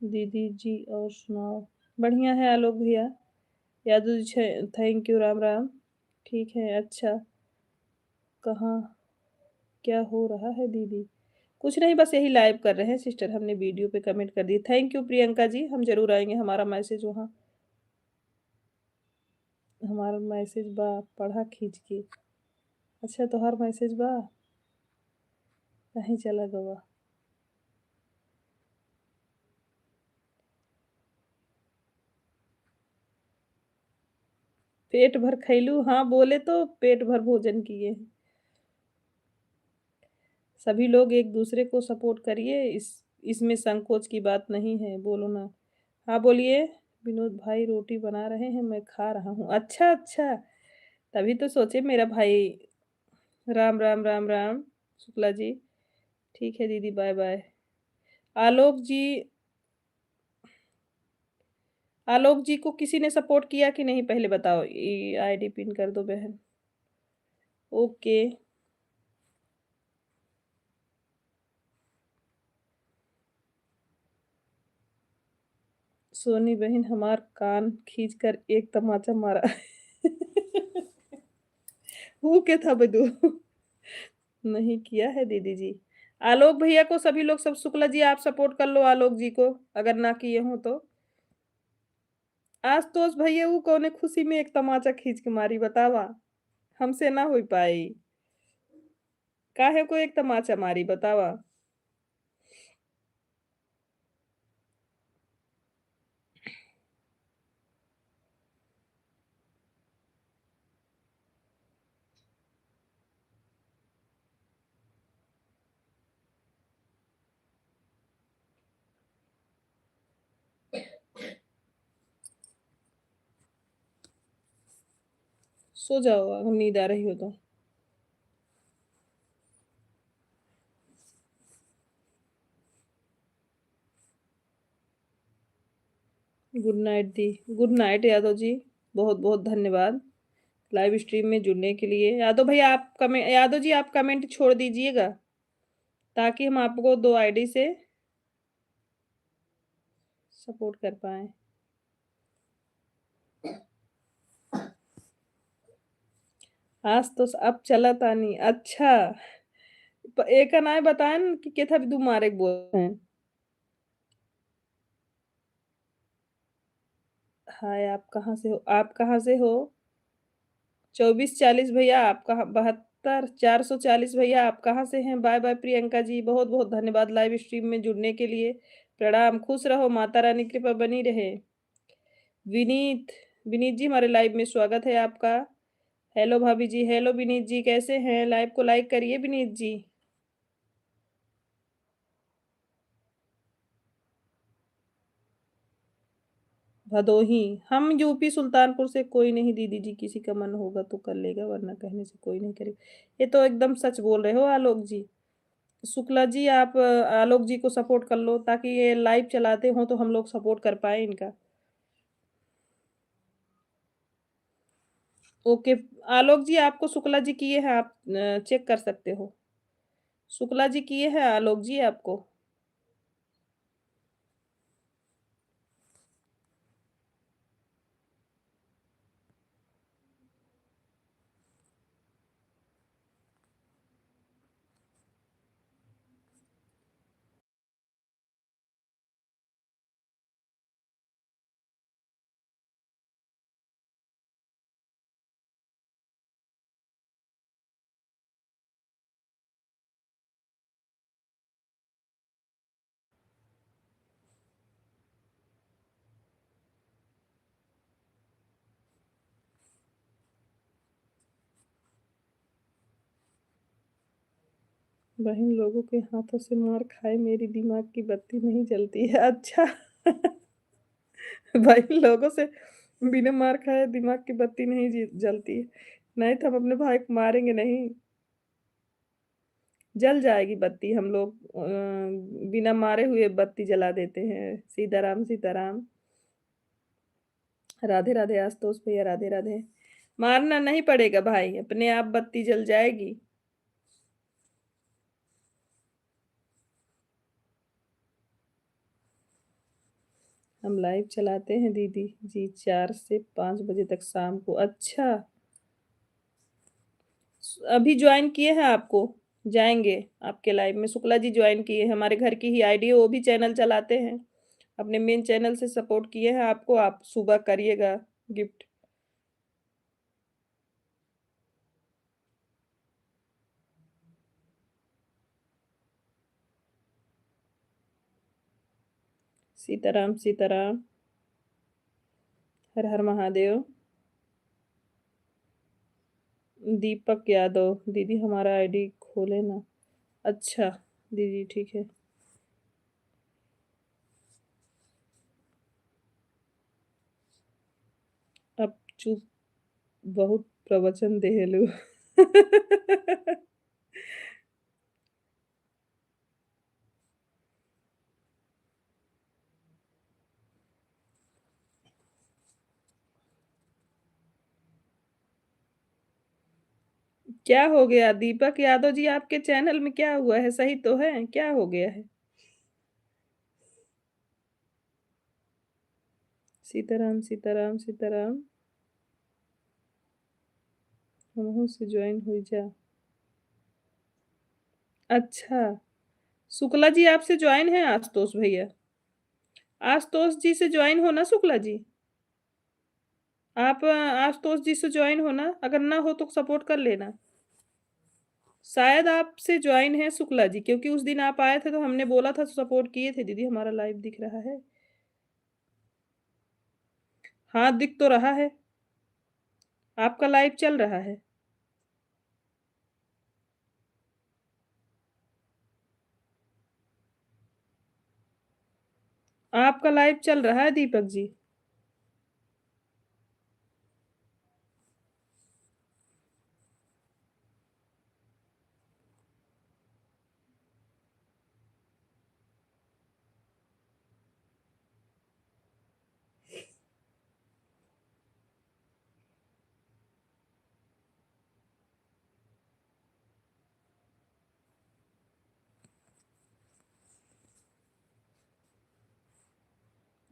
दीदी जी और सुनाओ। बढ़िया है आलोक भैया। Yadav ji thank you Ram Ram. ठीक है अच्छा। कहाँ क्या हो रहा है दीदी? कुछ नहीं बस यही लाइव कर रहे हैं सिस्टर, हमने वीडियो पे कमेंट कर दिए। थैंक यू प्रियंका जी, हम जरूर आएंगे। हमारा मैसेज वहाँ, हमारा मैसेज बा पढ़ा खींच के। अच्छा तो हर मैसेज बा कहीं चला गवा। पेट भर खैलू, हाँ बोले तो पेट भर भोजन किए। सभी लोग एक दूसरे को सपोर्ट करिए, इसमें संकोच की बात नहीं है, बोलो ना। हाँ बोलिए। विनोद भाई रोटी बना रहे हैं, मैं खा रहा हूँ। अच्छा अच्छा, तभी तो सोचे मेरा भाई। राम राम राम राम शुक्ला जी। ठीक है दीदी बाय बाय। आलोक जी, आलोक जी को किसी ने सपोर्ट किया कि नहीं पहले बताओ, ये आईडी पिन कर दो बहन। ओके। सोनी बहन हमार कान खींच कर एक तमाचा मारा। हु के था बदू। नहीं किया है दीदी जी। आलोक भैया को सभी लोग, सब शुक्ला जी आप सपोर्ट कर लो आलोक जी को, अगर ना किए हो तो। आज तो उस भैया वो कौने खुशी में एक तमाचा खींच के मारी बतावा? हमसे ना हो पाई। काहे को एक तमाचा मारी बतावा? सो जाओ अगर नींद आ रही हो तो। गुड नाइट दी। Good night Yadav ji. बहुत-बहुत धन्यवाद लाइव स्ट्रीम में जुड़ने के लिए। यादव जी आप कमेंट छोड़ दीजिएगा, ताकि हम आपको 2 आईडी से सपोर्ट कर पाएँ। आज तो अब चला तानी अच्छा, एक नाय बताएं कि केथा भी दू मारे बोल हैं। हाय आप कहाँ से हो? 2440 भैया आप कहाँ 72 440 भैया आप कहाँ से हैं? बाय बाय प्रियंका जी, बहुत-बहुत धन्यवाद लाइव स्ट्रीम में जुड़ने के लिए। प्रणाम, खुश रहो, माता रानी की कृपा बनी रहे। विनीत, विनीत जी हमारे लाइव में स्वागत है आपका। हेलो भाभी जी, हेलो विनीत जी कैसे हैं? लाइव को लाइक करिए विनीत जी। भदोही, हम यूपी सुल्तानपुर से कोई नहीं दीदी जी, किसी का मन होगा तो कर लेगा वरना कहने से कोई नहीं करेगा। ये तो एकदम सच बोल रहे हो आलोक जी। शुक्ला जी आप आलोक जी को सपोर्ट कर लो ताकि ये लाइव चलाते हो तो हम लोग सपोर्ट कर पाए इनका। ओके, आलोक जी आपको शुक्ला जी किए हैं, आप चेक कर सकते हो। शुक्ला जी किए हैं आलोक जी आपको। बहन लोगों के हाथों से मार खाए मेरी दिमाग की बत्ती नहीं जलती है। अच्छा भाई लोगों से बिना मार खाए दिमाग की बत्ती नहीं जलती है। नहीं तो हम अपने भाई को मारेंगे नहीं, जल जाएगी बत्ती। हम लोग बिना मारे हुए बत्ती जला देते हैं। सीताराम सीताराम। राधे राधे आशुतोष भैया, राधे राधे। मारना नहीं पड़ेगा भाई, अपने आप बत्ती जल जाएगी। हम लाइव चलाते हैं दीदी जी 4 से 5 बजे तक शाम को। अच्छा, अभी ज्वाइन किए हैं आपको, जाएंगे आपके लाइव में। शुक्ला जी ज्वाइन किए हैं, हमारे घर की ही आईडी है, वो भी चैनल चलाते हैं। अपने मेन चैनल से सपोर्ट किए हैं आपको, आप सुबह करिएगा गिफ्ट। सीताराम सीताराम। हर हर महादेव। दीपक यादव दीदी हमारा आईडी खोले ना। अच्छा दीदी ठीक है। अब चुप, बहुत प्रवचन देहलू क्या हो गया दीपक यादव जी, आपके चैनल में क्या हुआ है? सही तो है, क्या हो गया है? सीताराम सीताराम सीताराम। हमहू से ज्वाइन हुई जा। अच्छा, शुक्ला जी आपसे ज्वाइन है आशुतोष भैया। आशुतोष जी से ज्वाइन हो ना शुक्ला जी। आप आशुतोष जी से ज्वाइन हो ना, अगर ना हो तो सपोर्ट कर लेना। शायद आपसे ज्वाइन है शुक्ला जी, क्योंकि उस दिन आप आए थे तो हमने बोला था तो सपोर्ट किए थे। दीदी हमारा लाइव दिख रहा है? हाँ दिख तो रहा है, आपका लाइव चल रहा है। आपका लाइव चल रहा है दीपक जी।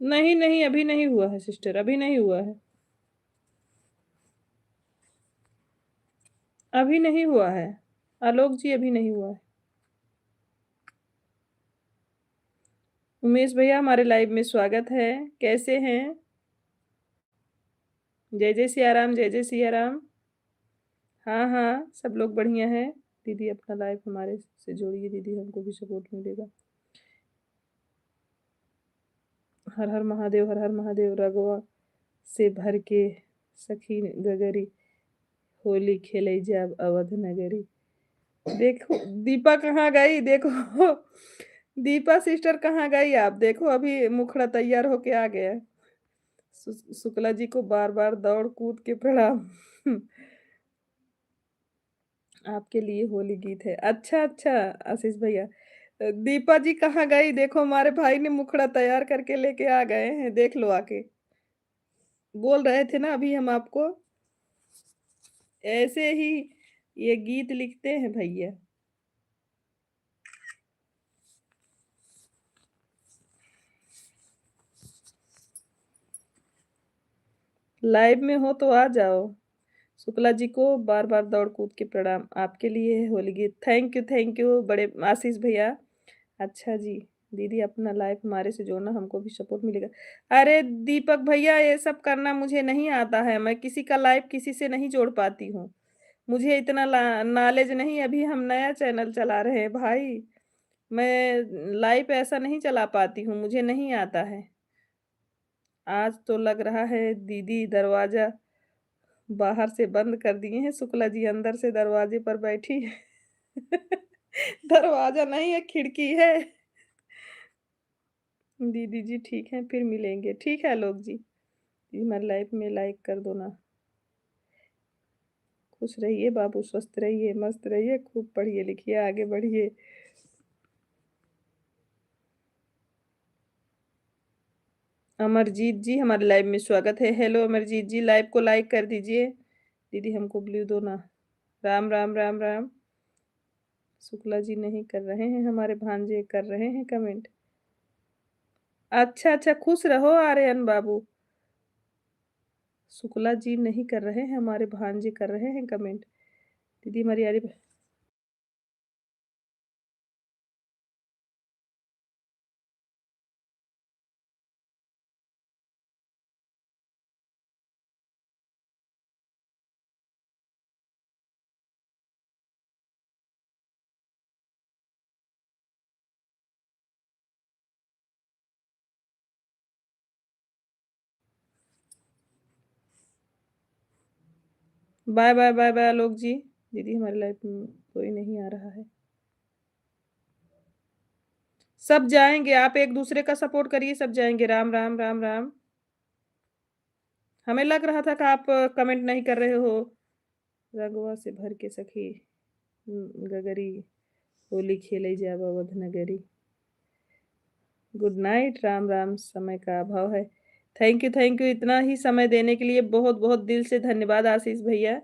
नहीं, नहीं, अभी नहीं हुआ है सिस्टर, अभी नहीं हुआ है। अभी नहीं हुआ है। आलोक जी अभी नहीं हुआ है। उमेश भैया हमारे लाइव में स्वागत है। कैसे हैं? जय जय सिया राम, जय जय सिया राम। हाँ, हाँ, सब लोग बढ़िया हैं। दीदी अपना लाइव हमारे से जोड़िए दीदी, हमको भी सपोर्ट मिलेगा। हर हर महादेव, हर हर महादेव। राघवा से भर के सखी गगरी, होली खेले जब अवध नगरी। देखो दीपा कहाँ गई देखो। दीपा सिस्टर कहाँ गई आप देखो, अभी मुखड़ा तैयार होके आ गया। शुक्ला जी को बार बार दौड़ कूद के प्रणाम। आपके लिए होली गीत है। अच्छा अच्छा, आशीष भैया। दीपा जी कहाँ गई देखो, हमारे भाई ने मुखड़ा तैयार करके लेके आ गए हैं, देख लो आके। बोल रहे थे ना अभी हम आपको, ऐसे ही ये गीत लिखते हैं भैया। लाइव में हो तो आ जाओ। शुक्ला जी को बार बार दौड़ कूद के प्रणाम, आपके लिए है होली गीत। थैंक यू बड़े आशीष भैया। अच्छा जी। दीदी अपना लाइव हमारे से जोड़ना, हमको भी सपोर्ट मिलेगा। अरे दीपक भैया, ये सब करना मुझे नहीं आता है, मैं किसी का लाइव किसी से नहीं जोड़ पाती हूँ। मुझे इतना नॉलेज नहीं, अभी हम नया चैनल चला रहे हैं भाई। मैं लाइव ऐसा नहीं चला पाती हूँ, मुझे नहीं आता है। आज तो लग रहा है दीदी दरवाजा बाहर से बंद कर दिए हैं, शुक्ला जी अंदर से दरवाजे पर बैठी है। दरवाजा नहीं है, खिड़की है। दीदी जी ठीक है, फिर मिलेंगे। ठीक है लोग जी। जी हमारे लाइफ में लाइक कर दो ना। खुश रहिए बाबू, स्वस्थ रहिए, मस्त रहिए, खूब पढ़िए लिखिए, आगे बढ़िए। अमरजीत जी हमारे लाइव में स्वागत है। हेलो अमरजीत जी, लाइव को लाइक कर दीजिए। दीदी हमको ब्लू दो ना। राम राम राम राम। शुक्ला जी नहीं कर रहे हैं, हमारे भांजे कर रहे हैं कमेंट। अच्छा अच्छा, खुश रहो आर्यन बाबू। शुक्ला जी नहीं कर रहे हैं, हमारे भांजे कर रहे हैं कमेंट। दीदी हमारी यारी। बाय बाय बाय बाय आलोक जी। दीदी हमारी लाइफ में कोई नहीं आ रहा है। सब जाएंगे, आप एक दूसरे का सपोर्ट करिए, सब जाएंगे। राम राम राम राम। हमें लग रहा था कि आप कमेंट नहीं कर रहे हो। रगवा से भर के सखी गगरी, होली खेले जाब अवध नगरी। Good night. राम राम, समय का अभाव है। थैंक यू इतना ही समय देने के लिए, बहुत बहुत दिल से धन्यवाद आशीष भैया।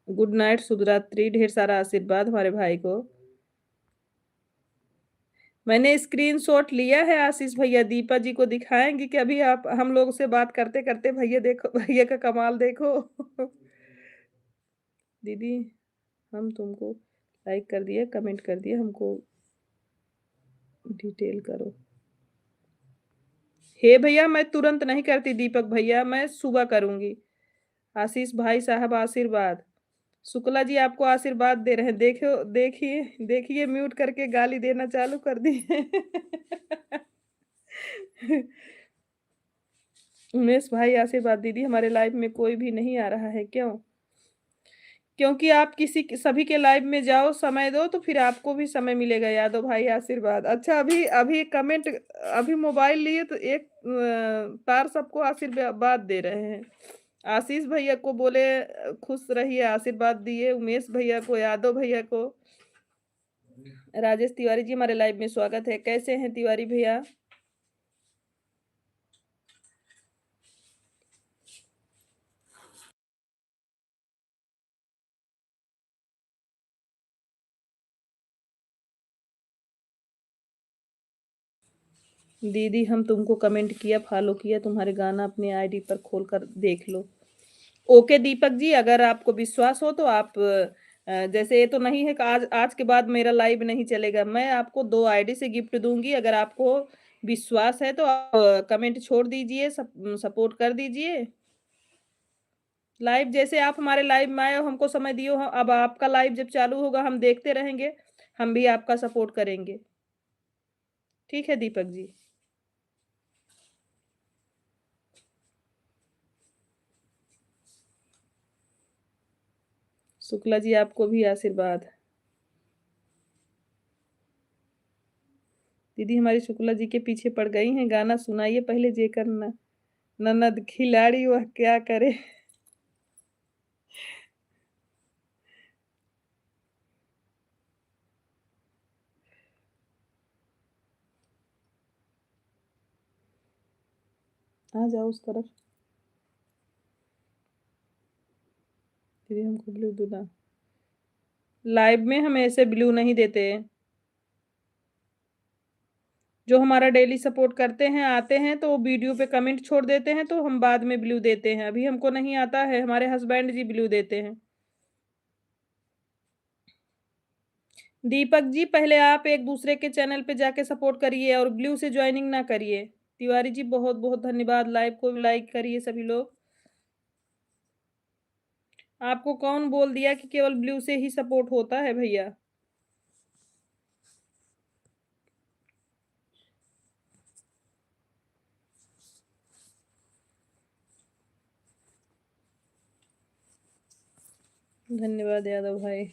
गुड नाइट, शुभ रात्रि, ढेर सारा आशीर्वाद हमारे भाई को। मैंने स्क्रीनशॉट लिया है आशीष भैया, दीपा जी को दिखाएंगे कि अभी आप हम लोग से बात करते करते भैया देखो, भैया का कमाल देखो। दीदी हम तुमको लाइक कर दिए, कमेंट कर दिए, हमको डिटेल करो। हे भैया मैं तुरंत नहीं करती दीपक भैया, मैं सुबह करूंगी। आशीष भाई साहब आशीर्वाद। शुक्ला जी आपको आशीर्वाद दे रहे हैं, देखो देखिए देखिए, म्यूट करके गाली देना चालू कर दिए। उमेश भाई आशीर्वाद। दीदी हमारे लाइव में कोई भी नहीं आ रहा है, क्यों? क्योंकि आप सभी के लाइव में जाओ, समय दो तो फिर आपको भी समय मिलेगा। यादव भाई आशीर्वाद। अच्छा अभी अभी कमेंट, अभी मोबाइल लिए तो एक तार सबको आशीर्वाद दे रहे हैं। आशीष भैया को बोले खुश रहिए, आशीर्वाद दिए। उमेश भैया को, यादव भैया को। राजेश तिवारी जी हमारे लाइव में स्वागत है। कैसे हैं तिवारी भैया? दीदी हम तुमको कमेंट किया, फॉलो किया, तुम्हारे गाना अपने आईडी पर खोल कर देख लो। ओके दीपक जी, अगर आपको विश्वास हो तो आप जैसे ये तो नहीं है कि आज आज के बाद मेरा लाइव नहीं चलेगा। मैं आपको 2 आईडी से गिफ्ट दूँगी, अगर आपको विश्वास है तो आप कमेंट छोड़ दीजिए, सपोर्ट कर दीजिए। लाइव जैसे आप हमारे लाइव में आए हो, हमको समय दिए हो, अब आपका लाइव जब चालू होगा हम देखते रहेंगे, हम भी आपका सपोर्ट करेंगे। ठीक है दीपक जी? शुक्ला जी आपको भी आशीर्वाद। दीदी हमारी शुक्ला जी के पीछे पड़ गई हैं, गाना सुनाइए पहले जेकर ननद खिलाड़ी वह क्या करे। आ जाओ उस तरफ। दीदी हमको ब्लू दूल्हा लाइव में हम ऐसे ब्लू नहीं देते। जो हमारा डेली सपोर्ट करते हैं, आते हैं तो वीडियो पे कमेंट छोड़ देते हैं तो हम बाद में ब्लू देते हैं। अभी हमको नहीं आता है, हमारे हस्बैंड जी ब्लू देते हैं। दीपक जी पहले आप एक दूसरे के चैनल पे जाके सपोर्ट करिए और ब्लू से ज्वाइनिंग ना करिए। तिवारी जी बहुत बहुत धन्यवाद, लाइव को लाइक करिए सभी लोग। आपको कौन बोल दिया कि केवल ब्लू से ही सपोर्ट होता है भैया? धन्यवाद यादव भाई।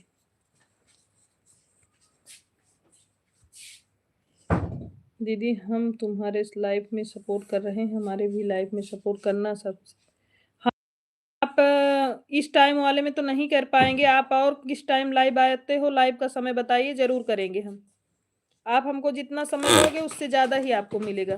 दीदी हम तुम्हारे इस लाइफ में सपोर्ट कर रहे हैं, हमारे भी लाइफ में सपोर्ट करना सब। आप इस टाइम वाले में तो नहीं कर पाएंगे, आप और किस टाइम लाइव आते हो, लाइव का समय बताइए, जरूर करेंगे हम। आप हमको जितना समय दोगे उससे ज्यादा ही आपको मिलेगा।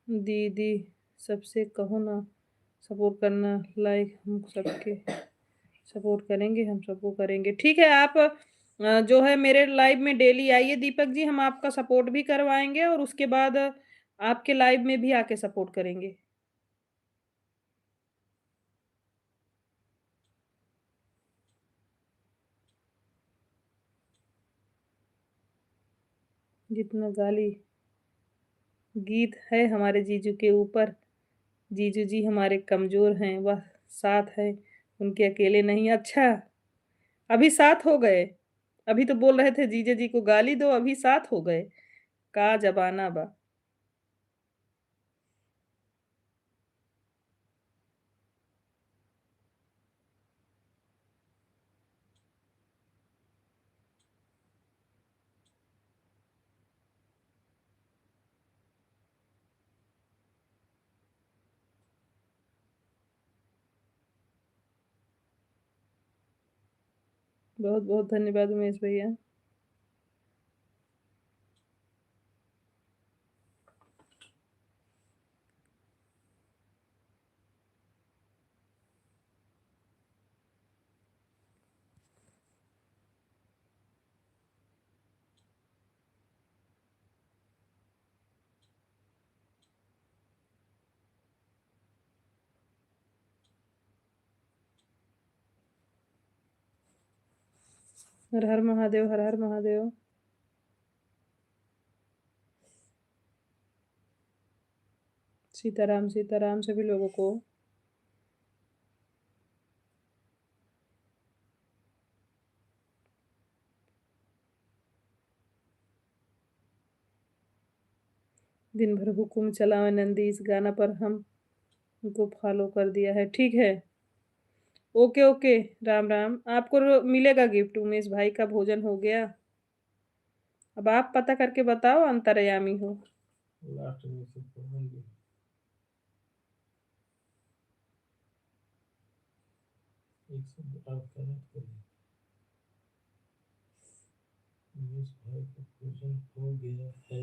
दीदी सबसे कहो ना सपोर्ट करना, लाइक हम सबके सपोर्ट करेंगे, हम सबको करेंगे। ठीक है, आप जो है मेरे लाइव में डेली आइए दीपक जी, हम आपका सपोर्ट भी करवाएंगे और उसके बाद आपके लाइव में भी आके सपोर्ट करेंगे। जितना गाली गीत है हमारे जीजू के ऊपर, जीजू जी हमारे कमजोर हैं, वह साथ है उनके अकेले नहीं। अच्छा, अभी साथ हो गए? अभी तो बोल रहे थे जीजा जी को गाली दो, अभी साथ हो गए? का जबाना बा। बहुत बहुत धन्यवाद उमेश भैया। हर हर महादेव, हर हर महादेव। सीताराम सीताराम सभी लोगों को। दिन भर हुकुम चलावे नंदी, इस गाना पर हम उनको फॉलो कर दिया है। ठीक है, ओके ओके। राम राम। आपको मिलेगा गिफ्ट, उमेश भाई का भोजन हो गया। अब आप पता करके बताओ, अंतर्यामी हो। एक शब्द आप गलत करिए। उमेश भाई का भोजन हो गया है।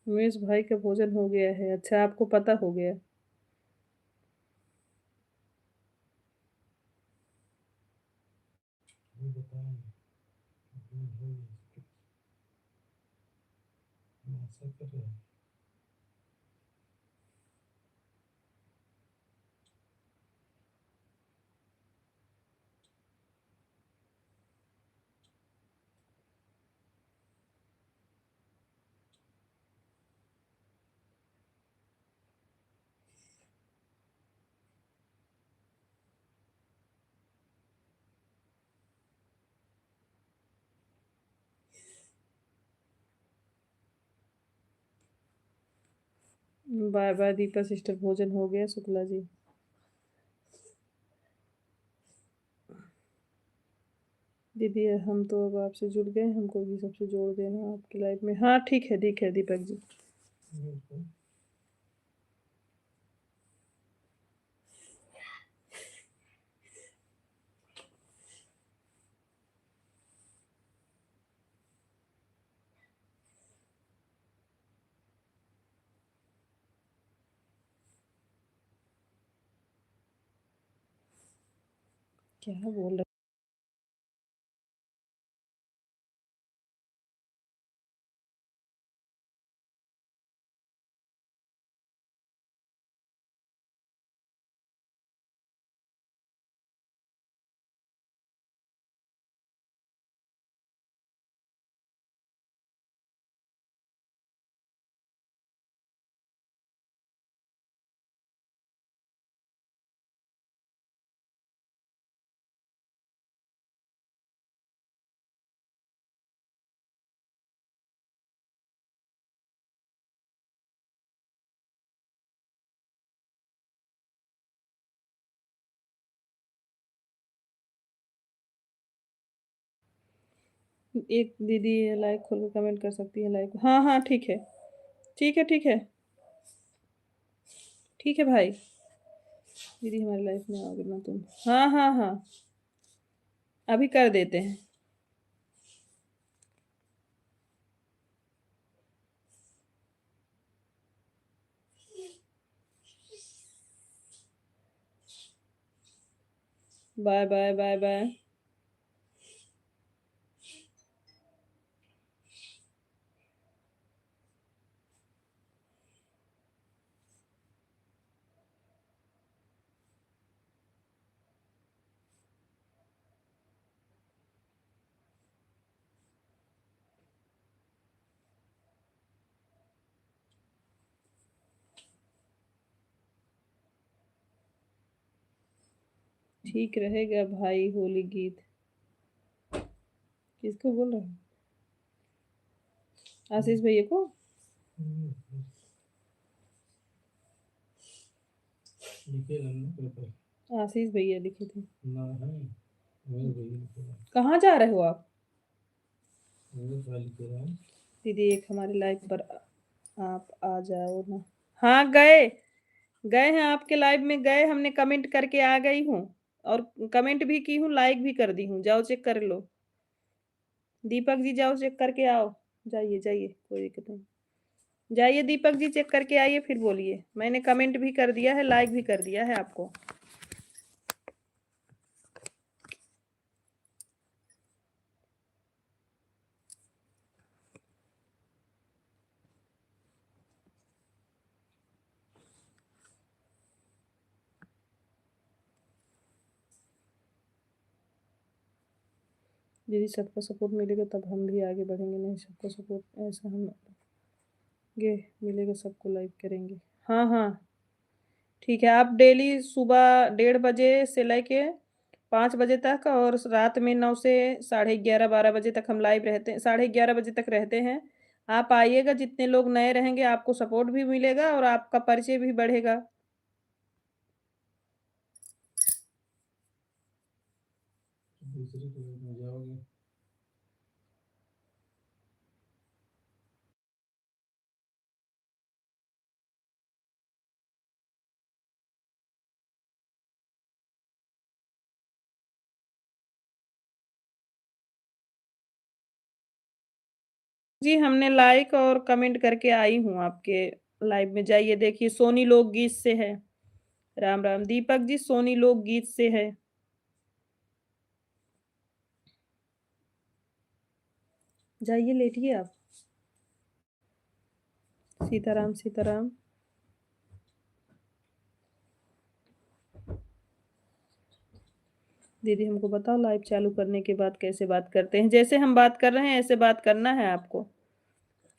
उमेश भाई का भोजन हो गया है। अच्छा, आपको पता हो गया। वो बताएंगे भोजन हो गया, हम आशा कर रहे हैं। बाय बाय दीपा सिस्टर, भोजन हो गया शुक्ला जी। दीदी हम तो अब आपसे जुड़ गए, हमको भी सबसे जोड़ देना आपकी लाइफ में। हाँ ठीक है दीपक जी। बिल्कुल। क्या बोल रहे? एक दीदी लाइक खोल के कमेंट कर सकती है लाइक। हाँ हाँ ठीक है, ठीक है ठीक है, ठीक है भाई। दीदी हमारी लाइफ में आओगे ना तुम? हाँ हाँ हाँ, अभी कर देते हैं। Bye bye bye bye. ठीक रहेगा भाई होली गीत। किसको बोल रहे हैं? आशीष भैया को? लिखे रहना पेपर। आशीष भैया लिखे थे। नहीं, वही वही लिखे रहा। कहाँ जा रहे हो आप? वही वाला लिखे रहा। दीदी एक हमारी लाइफ पर आप आ जाओ ना। हाँ गए, गए हैं आपके लाइव में गए, हमने कमेंट करके आ गई हूँ। और कमेंट भी की हूँ, लाइक भी कर दी हूँ, जाओ चेक कर लो। दीपक जी जाओ चेक करके आओ। जाइए जाइए, कोई दिक्कत नहीं। जाइए दीपक जी चेक करके आइए फिर बोलिए। मैंने कमेंट भी कर दिया है, लाइक भी कर दिया है आपको। दीदी सबका सपोर्ट मिलेगा तब हम भी आगे बढ़ेंगे, नहीं सबका सपोर्ट ऐसा हम गे मिलेगा सबको लाइक करेंगे। हाँ हाँ ठीक है। आप डेली सुबह 1:30 बजे से लेके 5 बजे तक, और रात में 9 से 11:30 12 बजे तक हम लाइव रहते हैं, 11:30 बजे तक रहते हैं। आप आइएगा, जितने लोग नए रहेंगे आपको सपोर्ट भी मिलेगा और आपका परिचय भी बढ़ेगा। दूसरे को में जाओगे। जी, हमने लाइक और कमेंट करके आई हूँ आपके लाइव में, जाइए देखिए। सोनी लोकगीत से है। राम, राम। दीपक जी सोनी लोकगीत से है। जाइए लेटिए आप। सीताराम, सीताराम। दीदी हमको बताओ लाइव चालू करने के बाद कैसे बात करते हैं? जैसे हम बात कर रहे हैं ऐसे बात करना है आपको।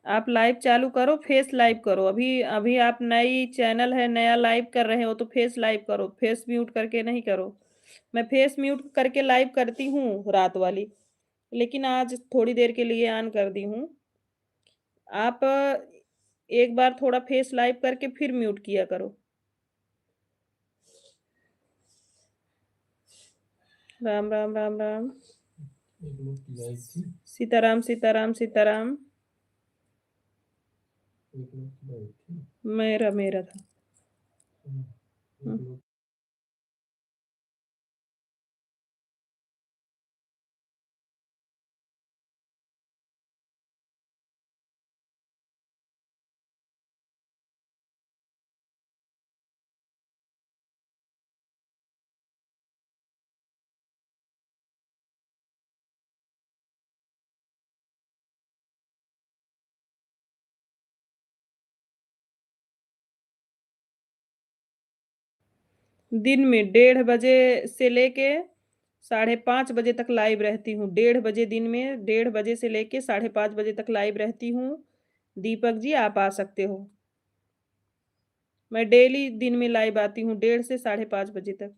आप लाइव चालू करो, फेस लाइव करो। अभी अभी आप नई चैनल है, नया लाइव कर रहे हो तो फेस लाइव करो, फेस म्यूट करके नहीं करो। मैं फेस म्यूट करके लाइव करती हूँ रात वाली, लेकिन आज थोड़ी देर के लिए ऑन कर दी हूँ। आप एक बार थोड़ा फेस लाइव करके फिर म्यूट किया करो। राम, राम, राम, राम। एक लोग की लाइफ थी, सीताराम, सीताराम, सीताराम। एक लोग की लाइफ थी। मेरा था। एक लोग दिन में 1:30 बजे से लेके 5:30 बजे तक लाइव रहती हूँ। 1:30 बजे दिन में 1:30 बजे से लेके 5:30 बजे तक लाइव रहती हूँ। दीपक जी आप आ सकते हो। मैं डेली दिन में लाइव आती हूँ 1:30 से 5:30 बजे तक।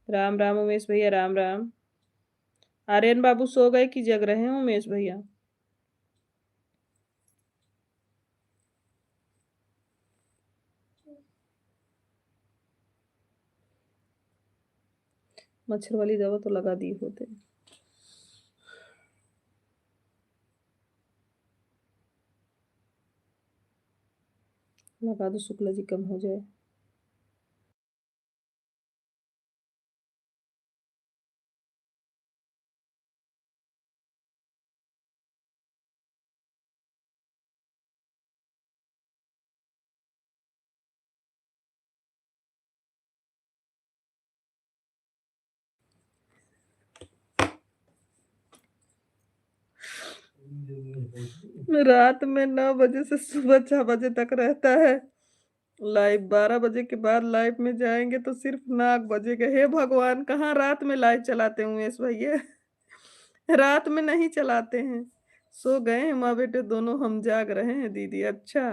राम, राम उमेश भैया, राम, राम। आर्यन बाबू सो गए कि जग रहे हैं उमेश भैया? मच्छर वाली दवा तो लगा दी होते। लगा दो, शुक्ला जी कम हो जाए। रात में 9 बजे से सुबह 6 बजे तक रहता है लाइव। 12 बजे के बाद लाइव में जाएंगे तो सिर्फ नाक बजेगा। हे भगवान, कहाँ रात में लाइव चलाते हैं उमेश भैया? रात में नहीं चलाते हैं। सो गए हैं माँ बेटे दोनों, हम जाग रहे हैं दीदी। अच्छा।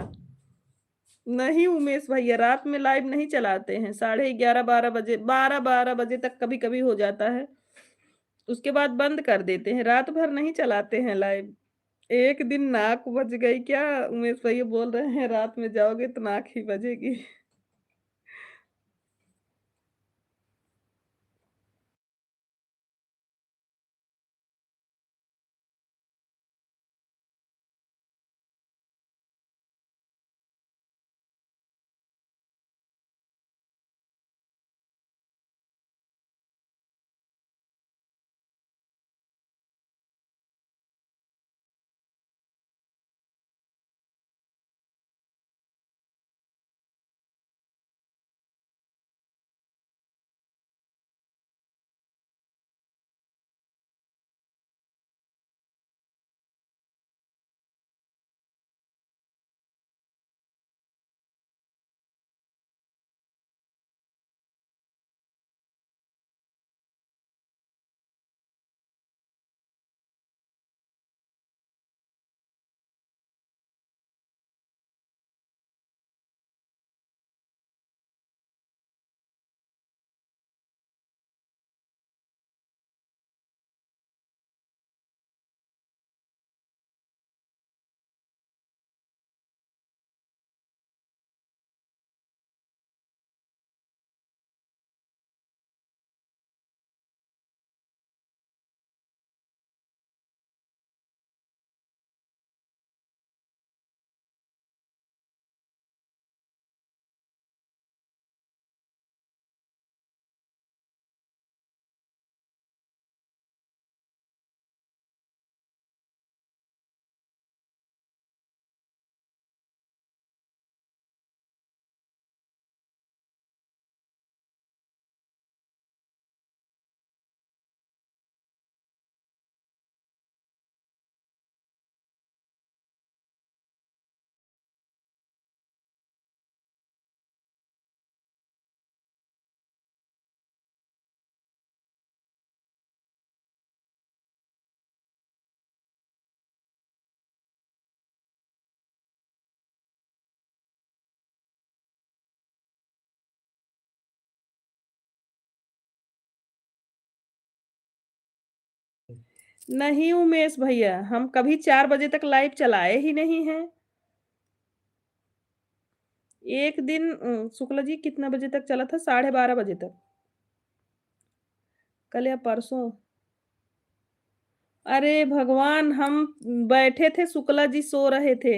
नहीं उमेश भैया, रात में लाइव नहीं चलाते हैं। 11:30 12 बजे, 12 बजे तक कभी कभी हो जाता है, उसके बाद बंद कर देते हैं। रात भर नहीं चलाते हैं लाइव। एक दिन नाक बज गई क्या? उमेश भैया बोल रहे हैं रात में जाओगे तो नाक ही बजेगी। नहीं उमेश भैया, हम कभी 4 बजे तक लाइव चलाए ही नहीं हैं। एक दिन शुक्ला जी कितना बजे तक चला था? 12:30 बजे तक। कल या परसों? अरे भगवान! हम बैठे थे, शुक्ला जी सो रहे थे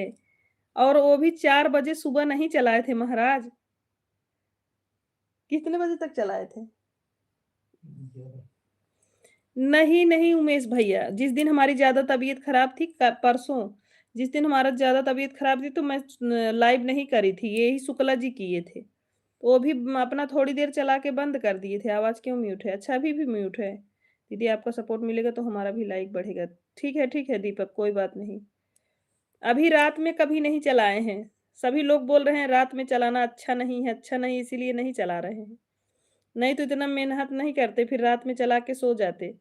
और वो भी 4 बजे सुबह नहीं चलाए थे महाराज। कितने बजे तक चलाए थे? 11। नहीं, नहीं उमेश भैया, जिस दिन हमारी ज़्यादा तबीयत खराब थी परसों, जिस दिन हमारा ज़्यादा तबीयत खराब थी तो मैं लाइव नहीं करी थी, यही शुक्ला जी किए थे। वो भी अपना थोड़ी देर चला के बंद कर दिए थे, आवाज़ क्यों म्यूट है? अच्छा अभी भी म्यूट है। दीदी आपका सपोर्ट मिलेगा तो हमारा भी लाइक बढ़ेगा। ठीक है दीपक, कोई बात नहीं। अभी रात में कभी नहीं चलाए हैं। सभी लोग बोल रहे हैं रात में चलाना अच्छा नहीं इसीलिए नहीं चला रहे हैं। नहीं तो इतना मेहनत नहीं करते, फिर रात में चला के सो जाते।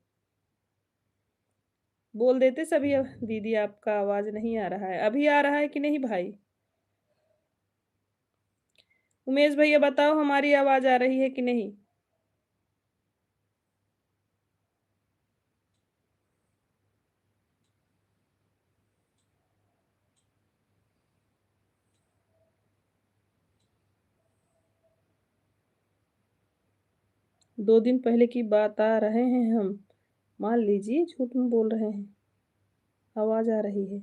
बोल देते सभी दीदी आपका आवाज़ नहीं आ रहा है। अभी आ रहा है कि नहीं भाई? उमेश भैया बताओ हमारी आवाज़ आ रही है कि नहीं? 2 दिन पहले की बात आ रहे हैं हम। मान लीजिए झूठ में बोल रहे हैं। आवाज़ आ रही है।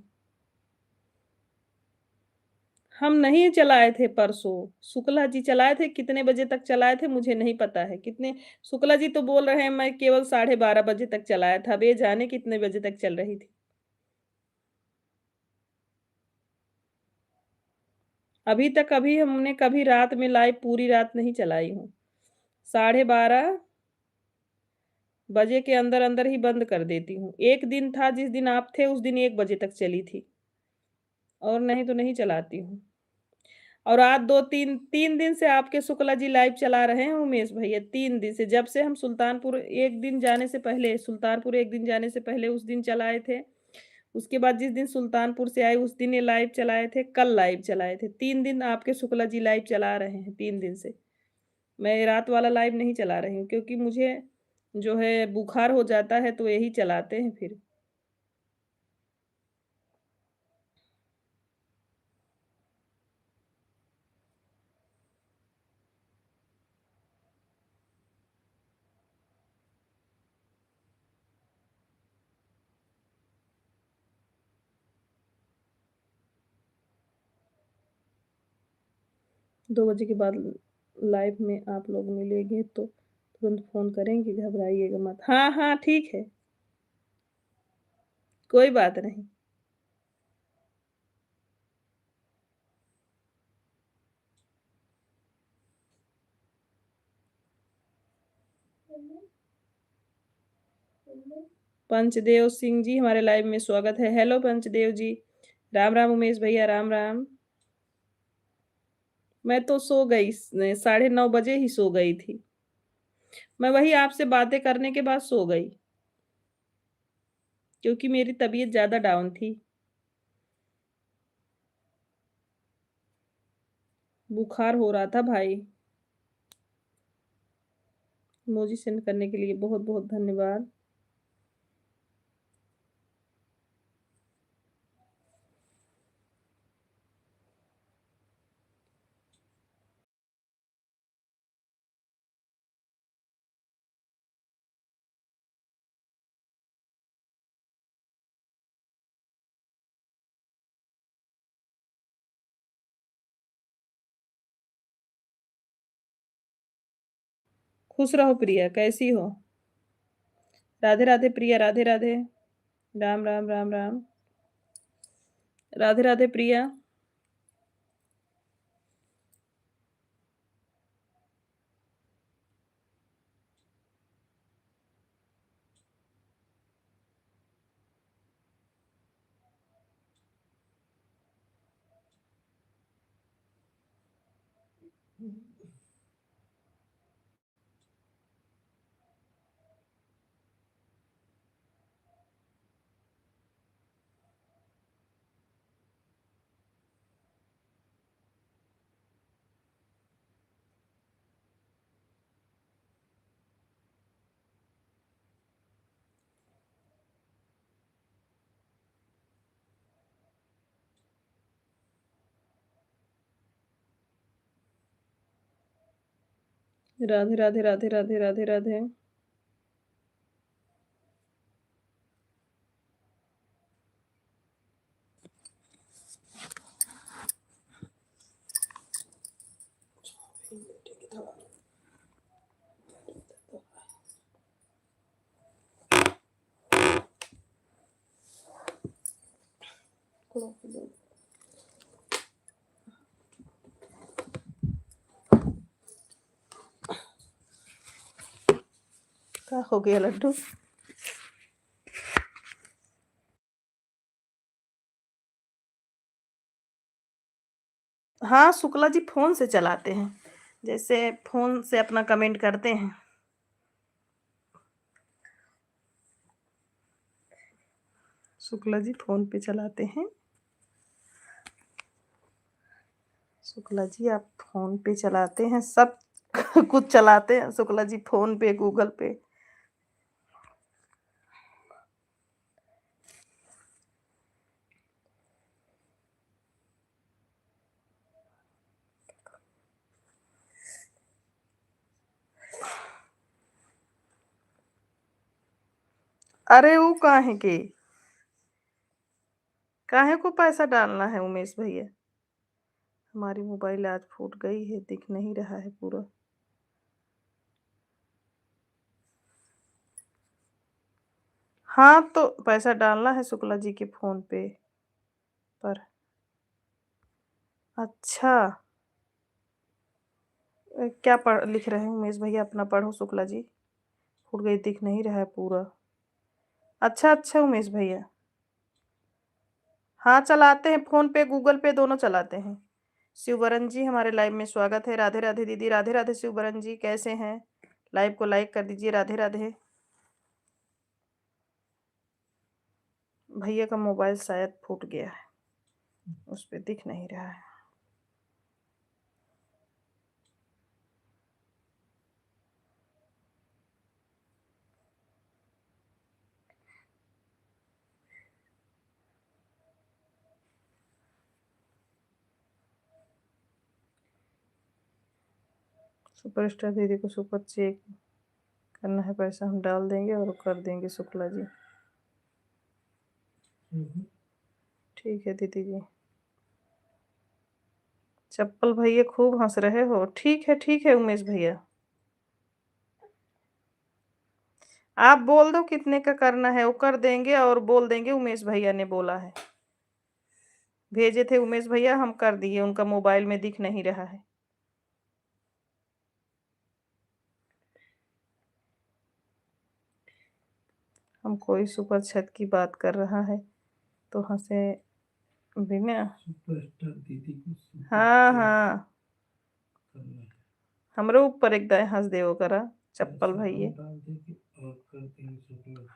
हम नहीं चलाए थे परसों, शुक्ला जी चलाए थे, कितने बजे तक चलाए थे मुझे नहीं पता है। कितने शुक्ला जी तो बोल रहे हैं मैं केवल 12:30 बजे तक चलाया था, अब ये जाने कितने बजे तक चल रही थी। अभी हमने कभी रात में लाइव पूरी रात नहीं चलाई हूँ। 12:30 बजे के अंदर-अंदर ही बंद कर देती हूँ। एक दिन था जिस दिन आप थे उस दिन 1 बजे तक चली थी और नहीं तो नहीं चलाती हूँ। और आज 2-3 दिन से आपके शुक्ला जी लाइव चला रहे हैं उमेश भैया, 3 दिन से। जब से हम सुल्तानपुर 1 दिन जाने से पहले, सुल्तानपुर 1 दिन जाने से पहले उस दिन चलाए थे। उसके बाद जिस दिन सुल्तानपुर से आए उस दिन ये लाइव चलाए थे, कल लाइव चलाए थे। 3 दिन आपके शुक्ला जी लाइव चला रहे हैं 3 दिन से। मैं रात वाला लाइव नहीं चला रही हूँ क्योंकि मुझे जो है बुखार हो जाता है तो यही चलाते हैं फिर। 2 बजे के बाद लाइव में आप लोग मिलेंगे तो तुरंत फ़ोन करेंगे, घबराइएगा मत। हाँ, हाँ, ठीक है, कोई बात नहीं। पंचदेव सिंह जी हमारे लाइव में स्वागत है। हेलो पंचदेव जी। राम राम उमेश भैया, राम राम। मैं तो सो गई 9:30 बजे ही सो गई थी। मैं वही आपसे बातें करने के बाद सो गई क्योंकि मेरी तबीयत ज़्यादा डाउन थी। बुखार हो रहा था भाई। इमोजी सेंड करने के लिए बहुत-बहुत धन्यवाद। खुश रहो प्रिया, कैसी हो? राधे राधे प्रिया, राधे राधे। राम राम, राम राम। राधे राधे प्रिया। राधे, राधे, राधे, राधे, राधे, राधे। क्या हो गया लड्डू? हाँ, शुक्ला जी फ़ोन से चलाते हैं। जैसे फ़ोन से अपना कमेंट करते हैं। शुक्ला जी फ़ोन पे चलाते हैं। शुक्ला जी आप फ़ोन पे चलाते हैं, सब कुछ चलाते हैं शुक्ला जी फ़ोन पे, गूगल पे। अरे वो काहे के? काहे को पैसा डालना है उमेश भैया? हमारी मोबाइल आज फूट गई है, दिख नहीं रहा है पूरा। हाँ, तो पैसा डालना है शुक्ला जी के फ़ोन पे पर। अच्छा। क्या पढ़ लिख रहे हैं उमेश भैया? अपना पढ़ो शुक्ला जी। फूट गई, दिख नहीं रहा है पूरा। अच्छा, अच्छा उमेश भैया। हाँ, चलाते हैं फ़ोन पे, गूगल पे दोनों चलाते हैं। शिवबरन जी हमारे लाइव में स्वागत है। राधे, राधे दीदी, राधे, राधे शिवबरन जी कैसे हैं? लाइव को लाइक कर दीजिए। राधे, राधे। भैया का मोबाइल शायद फूट गया है, उस पे दिख नहीं रहा है। सुपरस्टार दीदी को सुपर चेक करना है, पैसा हम डाल देंगे और कर देंगे शुक्ला जी। ठीक है दीदी जी। चप्पल भैया खूब हंस रहे हो। ठीक है उमेश भैया। आप बोल दो कितने का करना है, वो कर देंगे और बोल देंगे उमेश भैया ने बोला है। भेजे थे उमेश भैया, हम कर दिए, उनका मोबाइल में दिख नहीं रहा है। हम कोई सुपर छत की बात कर रहा है तो हंसे बिना। सुपरस्टार दीदी को सुपर हाँ चैट हाँ, करना है, हमरो ऊपर एक दाएं हंस देवो करा चप्पल पैसा भैया। हम डाल देंगे और कर देंगे शुक्ला जी।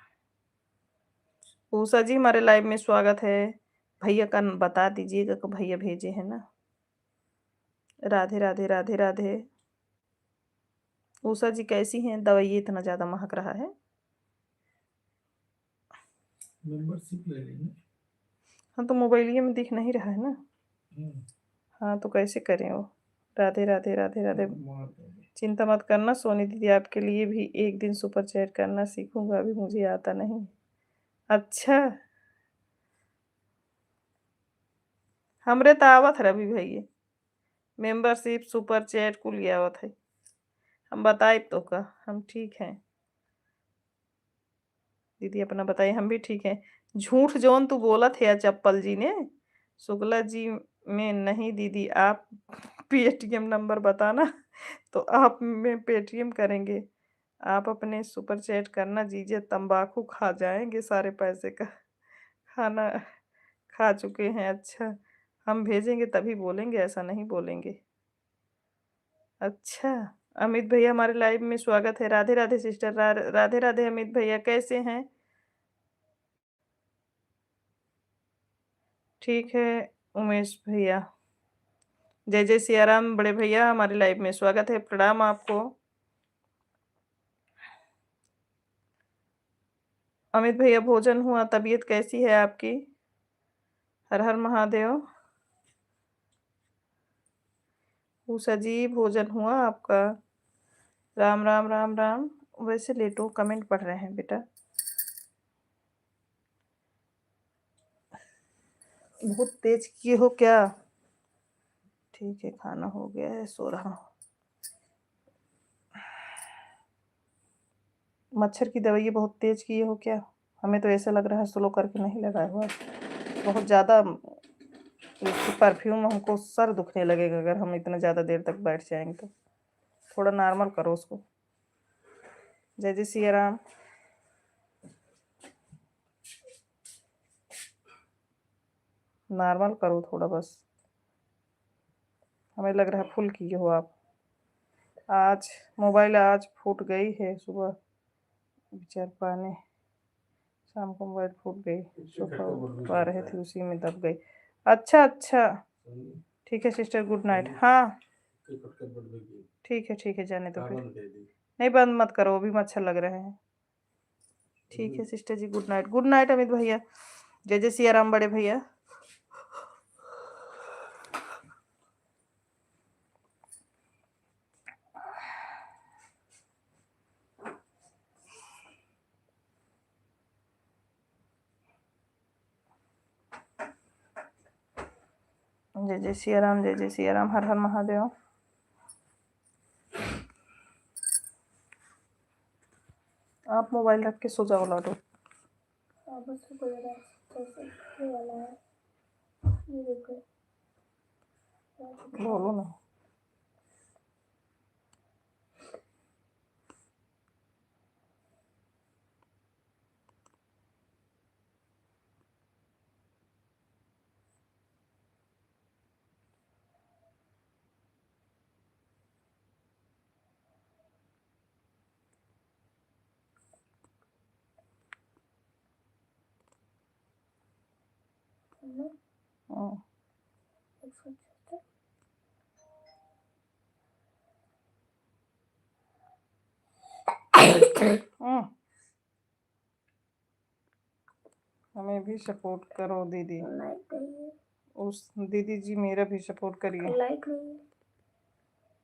उषा जी हमारे लाइव में स्वागत है। भैया का बता दीजिएगा कि भैया भेजे हैं ना। राधे, राधे, राधे, राधे। उषा जी कैसी हैं? दवाई इतना ज़्यादा महक रहा है। मेंबरशिप ले लेना। हाँ, तो मोबाइलिए में दिख नहीं रहा है ना। हाँ, हाँ, तो कैसे करें वो? राधे, राधे, राधे, राधे। मार देंगे। चिंता मत करना सोनी दीदी, आपके लिए भी एक दिन सुपर चैट करना सीखूंगा, अभी मुझे आता नहीं। अच्छा, हमरे तो आवत है रवि भैया, मेंबरशिप सुपर चैट कुल आवत है। हम बताए तो का हम ठीक हैं। दीदी अपना बताइए, हम भी ठीक हैं। झूठ जौन तू बोला थे चप्पल जी ने शुक्ला जी में नहीं दीदी, आप पेटीएम नंबर बताना तो आप में पेटीएम करेंगे। आप अपने सुपर चैट करना जीजिए, तंबाकू खा जाएंगे सारे पैसे का। खाना खा चुके हैं। अच्छा, हम भेजेंगे तभी बोलेंगे, ऐसा नहीं बोलेंगे। अच्छा, अमित भैया हमारे लाइव में स्वागत है। राधे राधे सिस्टर, राधे राधे अमित भैया कैसे हैं? ठीक है उमेश भैया। जय जय सियाराम बड़े भैया, हमारे लाइव में स्वागत है, प्रणाम आपको। अमित भैया भोजन हुआ? तबीयत कैसी है आपकी? हर हर महादेव। उषा जी भोजन हुआ आपका? राम राम राम राम। वैसे लेटो, कमेंट पढ़ रहे हैं बेटा। बहुत तेज किए हो क्या? ठीक है, खाना हो गया है, सो रहा हूँ। मच्छर की दवाई बहुत तेज किए हो क्या? हमें तो ऐसा लग रहा है स्लो करके नहीं लगाया हुआ, बहुत ज़्यादा इसकी परफ्यूम, हमको सर दुखने लगेगा अगर हम इतना ज़्यादा देर तक बैठ जाएंगे तो। थोड़ा नॉर्मल करो उसको। जय जय सिया राम। नॉर्मल करो थोड़ा बस, हमें लग रहा है फुल किए हो आप। आज मोबाइल आज फूट गई है, सुबह विचार पाने शाम को मोबाइल फूट गई, सुबह पा रहे थे उसी में दब गई। अच्छा अच्छा, ठीक है सिस्टर, गुड नाइट। हाँ ठीक है, जाने दो फिर। नहीं बंद मत करो, अभी मच्छर लग रहे हैं। ठीक है सिस्टर जी, good night. Good night Amit भैया। जय जय सिया राम बड़े भैया। जय जय सिया राम, जय जय सिया राम, हर हर महादेव। आप मोबाइल रख के सो जाओ लाडो। बोलो ना। हमें भी सपोर्ट करो दीदी। उस दीदी जी मेरा भी सपोर्ट करिए।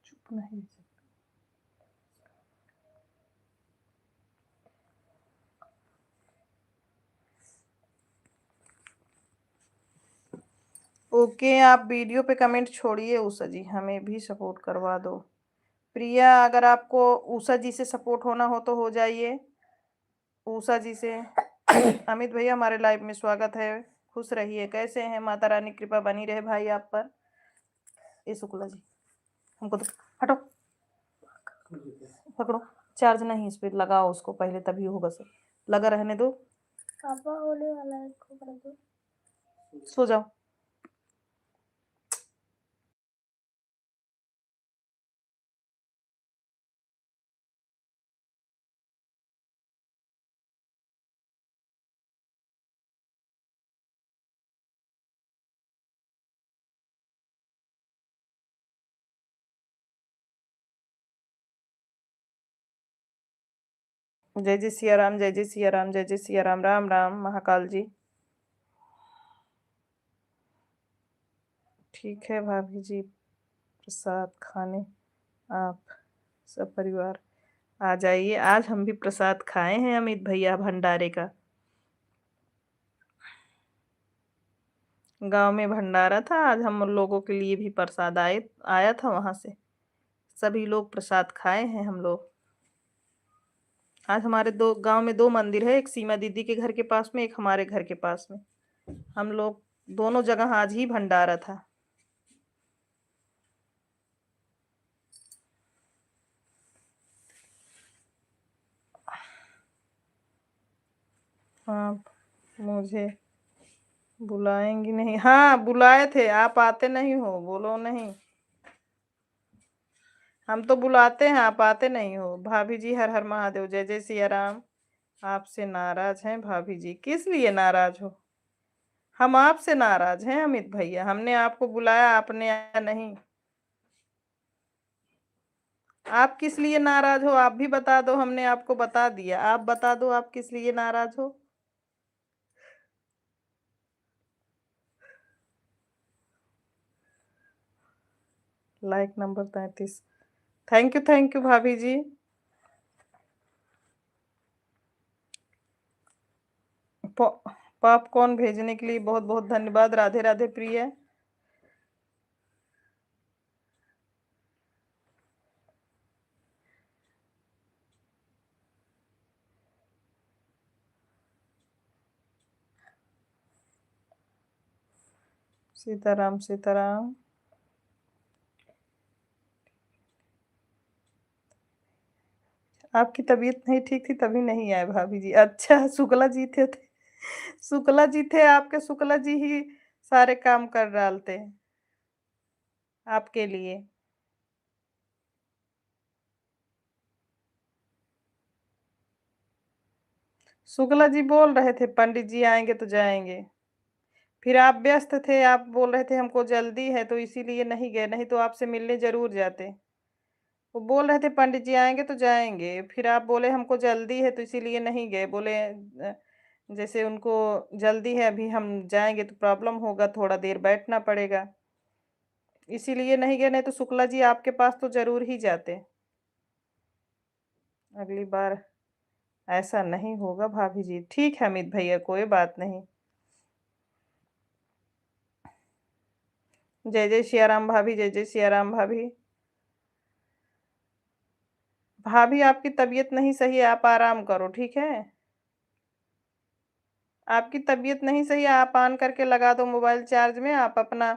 चुप नहीं। ओके, आप वीडियो पे कमेंट छोड़िए। उषा जी हमें भी सपोर्ट करवा दो। प्रिया, अगर आपको उषा जी से सपोर्ट होना हो तो हो जाइए उषा जी से। अमित भैया हमारे लाइव में स्वागत है, खुश रहिए। कैसे हैं? माता रानी कृपा बनी रहे भाई आप पर। ये शुक्ला जी हमको तो हटो, पकड़ो। चार्ज नहीं इस पे, लगाओ उसको पहले तभी होगा सर। लगा रहने दो, पापा होने वाला है, इसको कर दो। सो जाओ। जय जय सिया राम, जय जय सिया राम, जय जय सिया राम, राम राम महाकाल जी। ठीक है भाभी जी, प्रसाद खाने आप सब परिवार आ जाइए। आज हम भी प्रसाद खाए हैं अमित भैया भंडारे का। गांव में भंडारा था आज, हम लोगों के लिए भी प्रसाद आया था वहां से। सभी लोग प्रसाद खाए हैं हम लोग। आज हमारे दो गांव में दो मंदिर है, एक सीमा दीदी के घर के पास में, एक हमारे घर के पास में। हम लोग दोनों जगह आज ही भंडारा था। हाँ, मुझे बुलाएंगी नहीं? हाँ बुलाए थे, आप आते नहीं हो, बोलो नहीं। हम तो बुलाते हैं, आप आते नहीं हो। भाभी जी हर हर महादेव, जय जय सिया राम। आपसे नाराज हैं भाभी जी? किस लिए नाराज हो? हम आपसे नाराज हैं अमित भैया, हमने आपको बुलाया, आपने आया नहीं। आप किस लिए नाराज हो? आप भी बता दो, हमने आपको बता दिया। आप बता दो आप किस लिए नाराज हो। Like number 33। थैंक यू भाभी जी। पॉपकॉर्न भेजने के लिए बहुत बहुत धन्यवाद। राधे राधे प्रिय। सीताराम सीताराम। आपकी तबीयत नहीं ठीक थी तभी नहीं आए भाभी जी। अच्छा, शुक्ला जी थे। शुक्ला जी थे आपके, शुक्ला जी ही सारे काम कर डालते आपके लिए। शुक्ला जी बोल रहे थे पंडित जी आएंगे तो जाएंगे, फिर आप व्यस्त थे, आप बोल रहे थे हमको जल्दी है तो इसीलिए नहीं गए, नहीं तो आपसे मिलने जरूर जाते। वो बोल रहे थे पंडित जी आएंगे तो जाएंगे, फिर आप बोले हमको जल्दी है तो इसीलिए नहीं गए। बोले जैसे उनको जल्दी है, अभी हम जाएंगे तो प्रॉब्लम होगा, थोड़ा देर बैठना पड़ेगा, इसीलिए नहीं गए, नहीं तो शुक्ला जी आपके पास तो जरूर ही जाते। अगली बार ऐसा नहीं होगा भाभी जी। ठीक है अमित भैया, कोई बात नहीं। जय जय सियाराम भाभी, जय जय सियाराम भाभी। भाभी आपकी तबीयत नहीं सही है, आप आराम करो, ठीक है। आपकी तबीयत नहीं सही है, आप ऑन करके लगा दो मोबाइल चार्ज में, आप अपना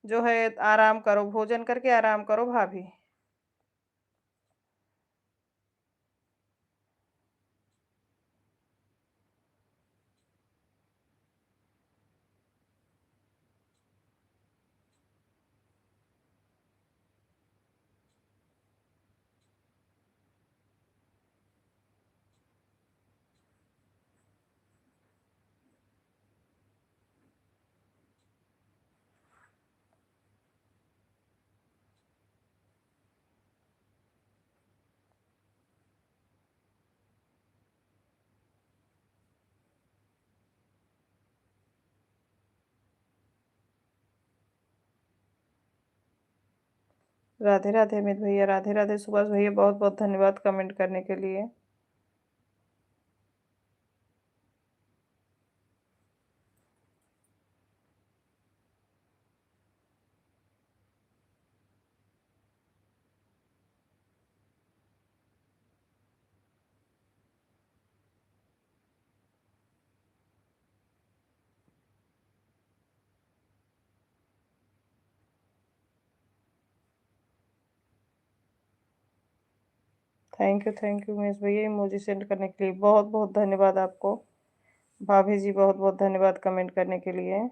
जो है आराम करो, भोजन करके आराम करो भाभी। राधे राधे अमित भैया, राधे राधे सुभाष भैया, बहुत बहुत धन्यवाद कमेंट करने के लिए। थैंक यू महेश भैया, इमोजी सेंड करने के लिए बहुत बहुत धन्यवाद आपको। भाभी जी बहुत बहुत धन्यवाद कमेंट करने के लिए।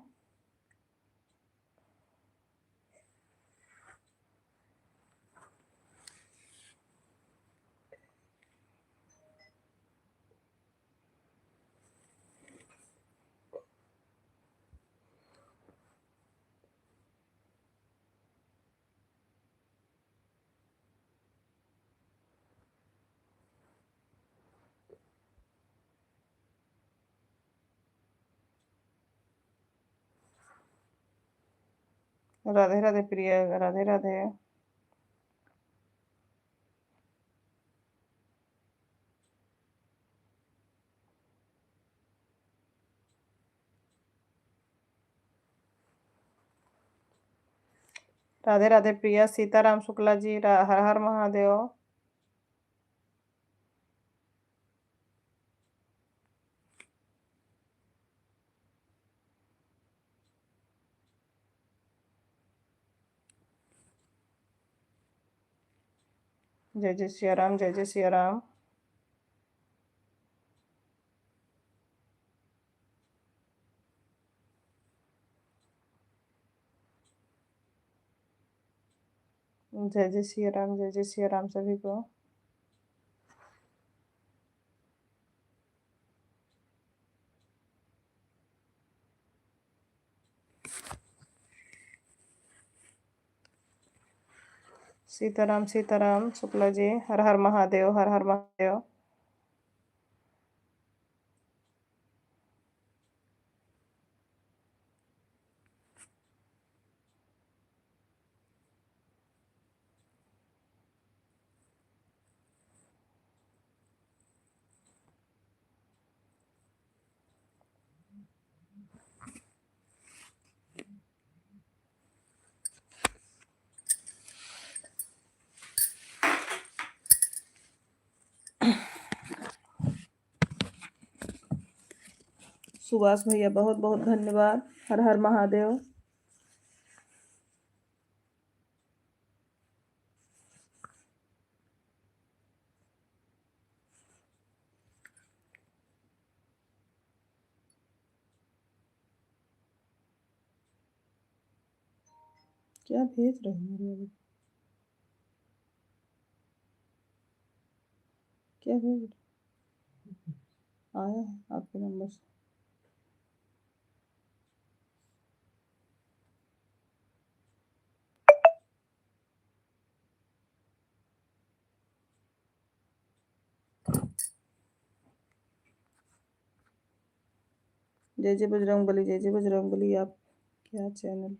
राधे राधे प्रिया, राधे राधे। राधे राधे प्रिया, सीताराम शुक्ला जी, हर हर महादेव। जय जय सिया राम, जय जय सिया राम। जय जय सिया राम, जय जय सिया राम सभी को। सीताराम सीताराम शुक्ला जी, हर हर महादेव, हर हर महादेव। सुभाष भैया बहुत बहुत धन्यवाद। हर हर महादेव। क्या भेज रहे हैं मेरे अभी? क्या भेज रहे? आया है आपके नंबर से। जय जय बजरंगबली, जय जय बजरंगबली। आप क्या चैनल?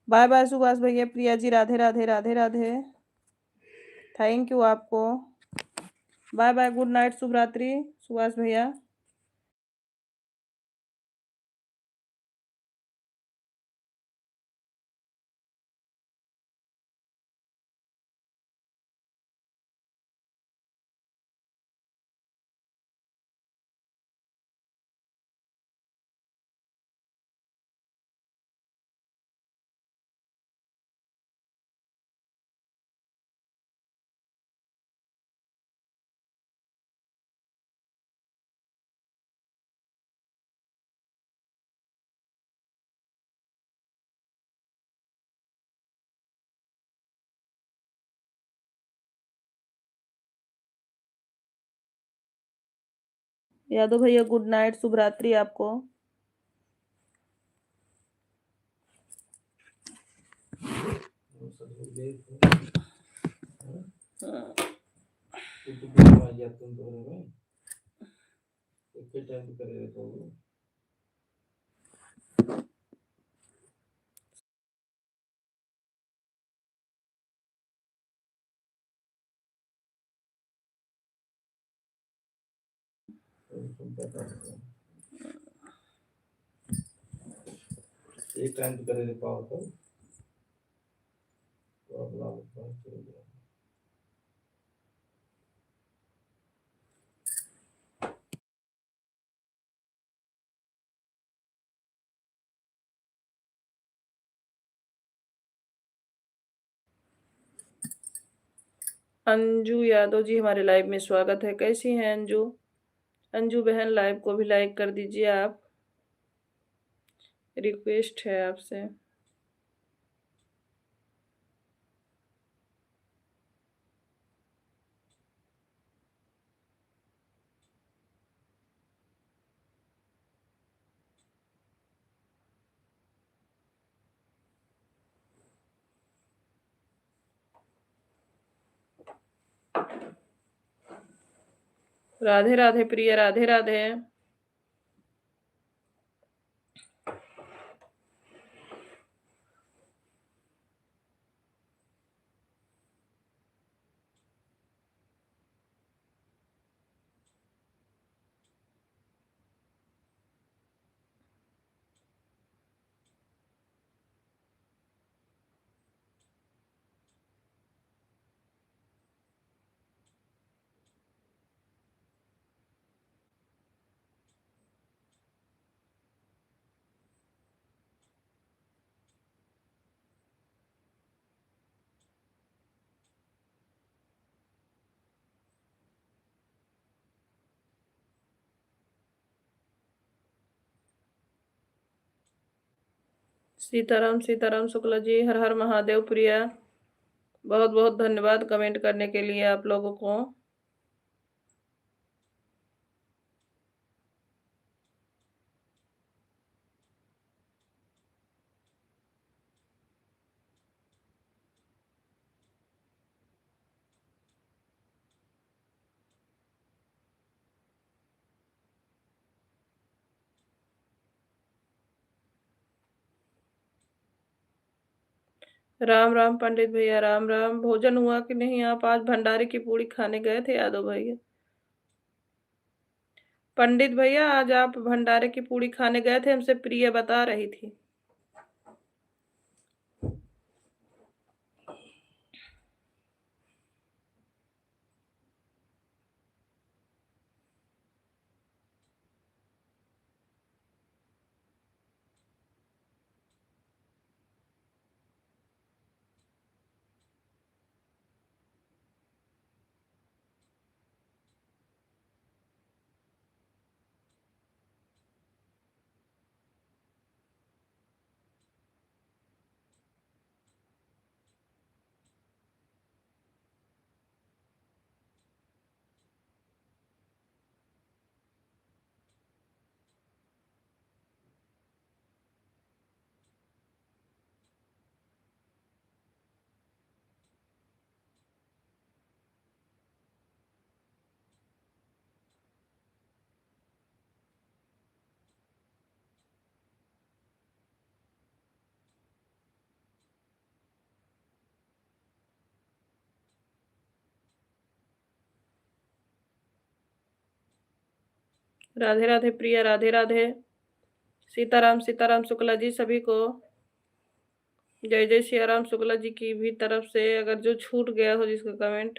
बाय बाय सुभाष भैया। प्रिया जी राधे राधे राधे राधे। थैंक यू आपको। बाय बाय, गुड नाइट, शुभ रात्रि सुभाष भैया। यादव भैया गुड नाइट, शुभ रात्रि आपको। वो सब हो गए तो आ गया तुम दोनों में एक ही टाइम करे रहता हूँ। एक टाइम तो करे रहता हूँ तो अब लाभ चल गया। अंजू यादव जी हमारे लाइव में स्वागत है। कैसी हैं अंजू? अंजू बहन लाइव को भी लाइक कर दीजिए आप, रिक्वेस्ट है आपसे। राधे राधे प्रिय, राधे राधे। सीताराम सीताराम शुक्ला जी, हर हर महादेव। प्रिया बहुत बहुत धन्यवाद कमेंट करने के लिए आप लोगों को। राम राम पंडित भैया, राम राम। भोजन हुआ कि नहीं? आप आज भंडारे की पूड़ी खाने गए थे यादव भैया? पंडित भैया, आज आप भंडारे की पूड़ी खाने गए थे, हमसे प्रिया बता रही थी। राधे राधे प्रिया, राधे राधे। सीताराम सीताराम शुक्ला जी सभी को। जय जय सियाराम शुक्ला जी की भी तरफ से, अगर जो छूट गया हो जिसका कमेंट।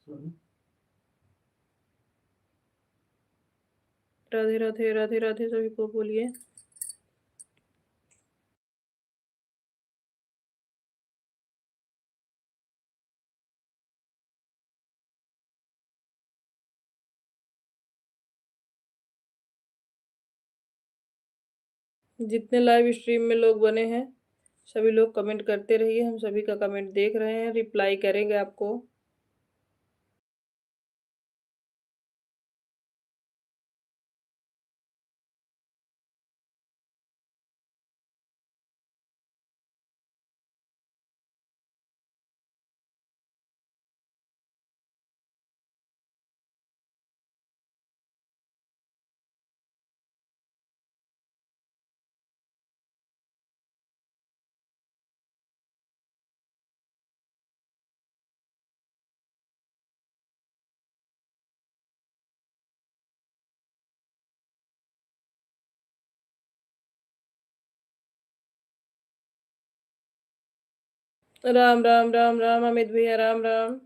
सुन राधे राधे, राधे राधे सभी को बोलिए। जितने लाइव स्ट्रीम में लोग बने हैं, सभी लोग कमेंट करते रहिए, हम सभी का कमेंट देख रहे हैं, रिप्लाई करेंगे आपको। राम राम राम राम अमित भैया, राम राम।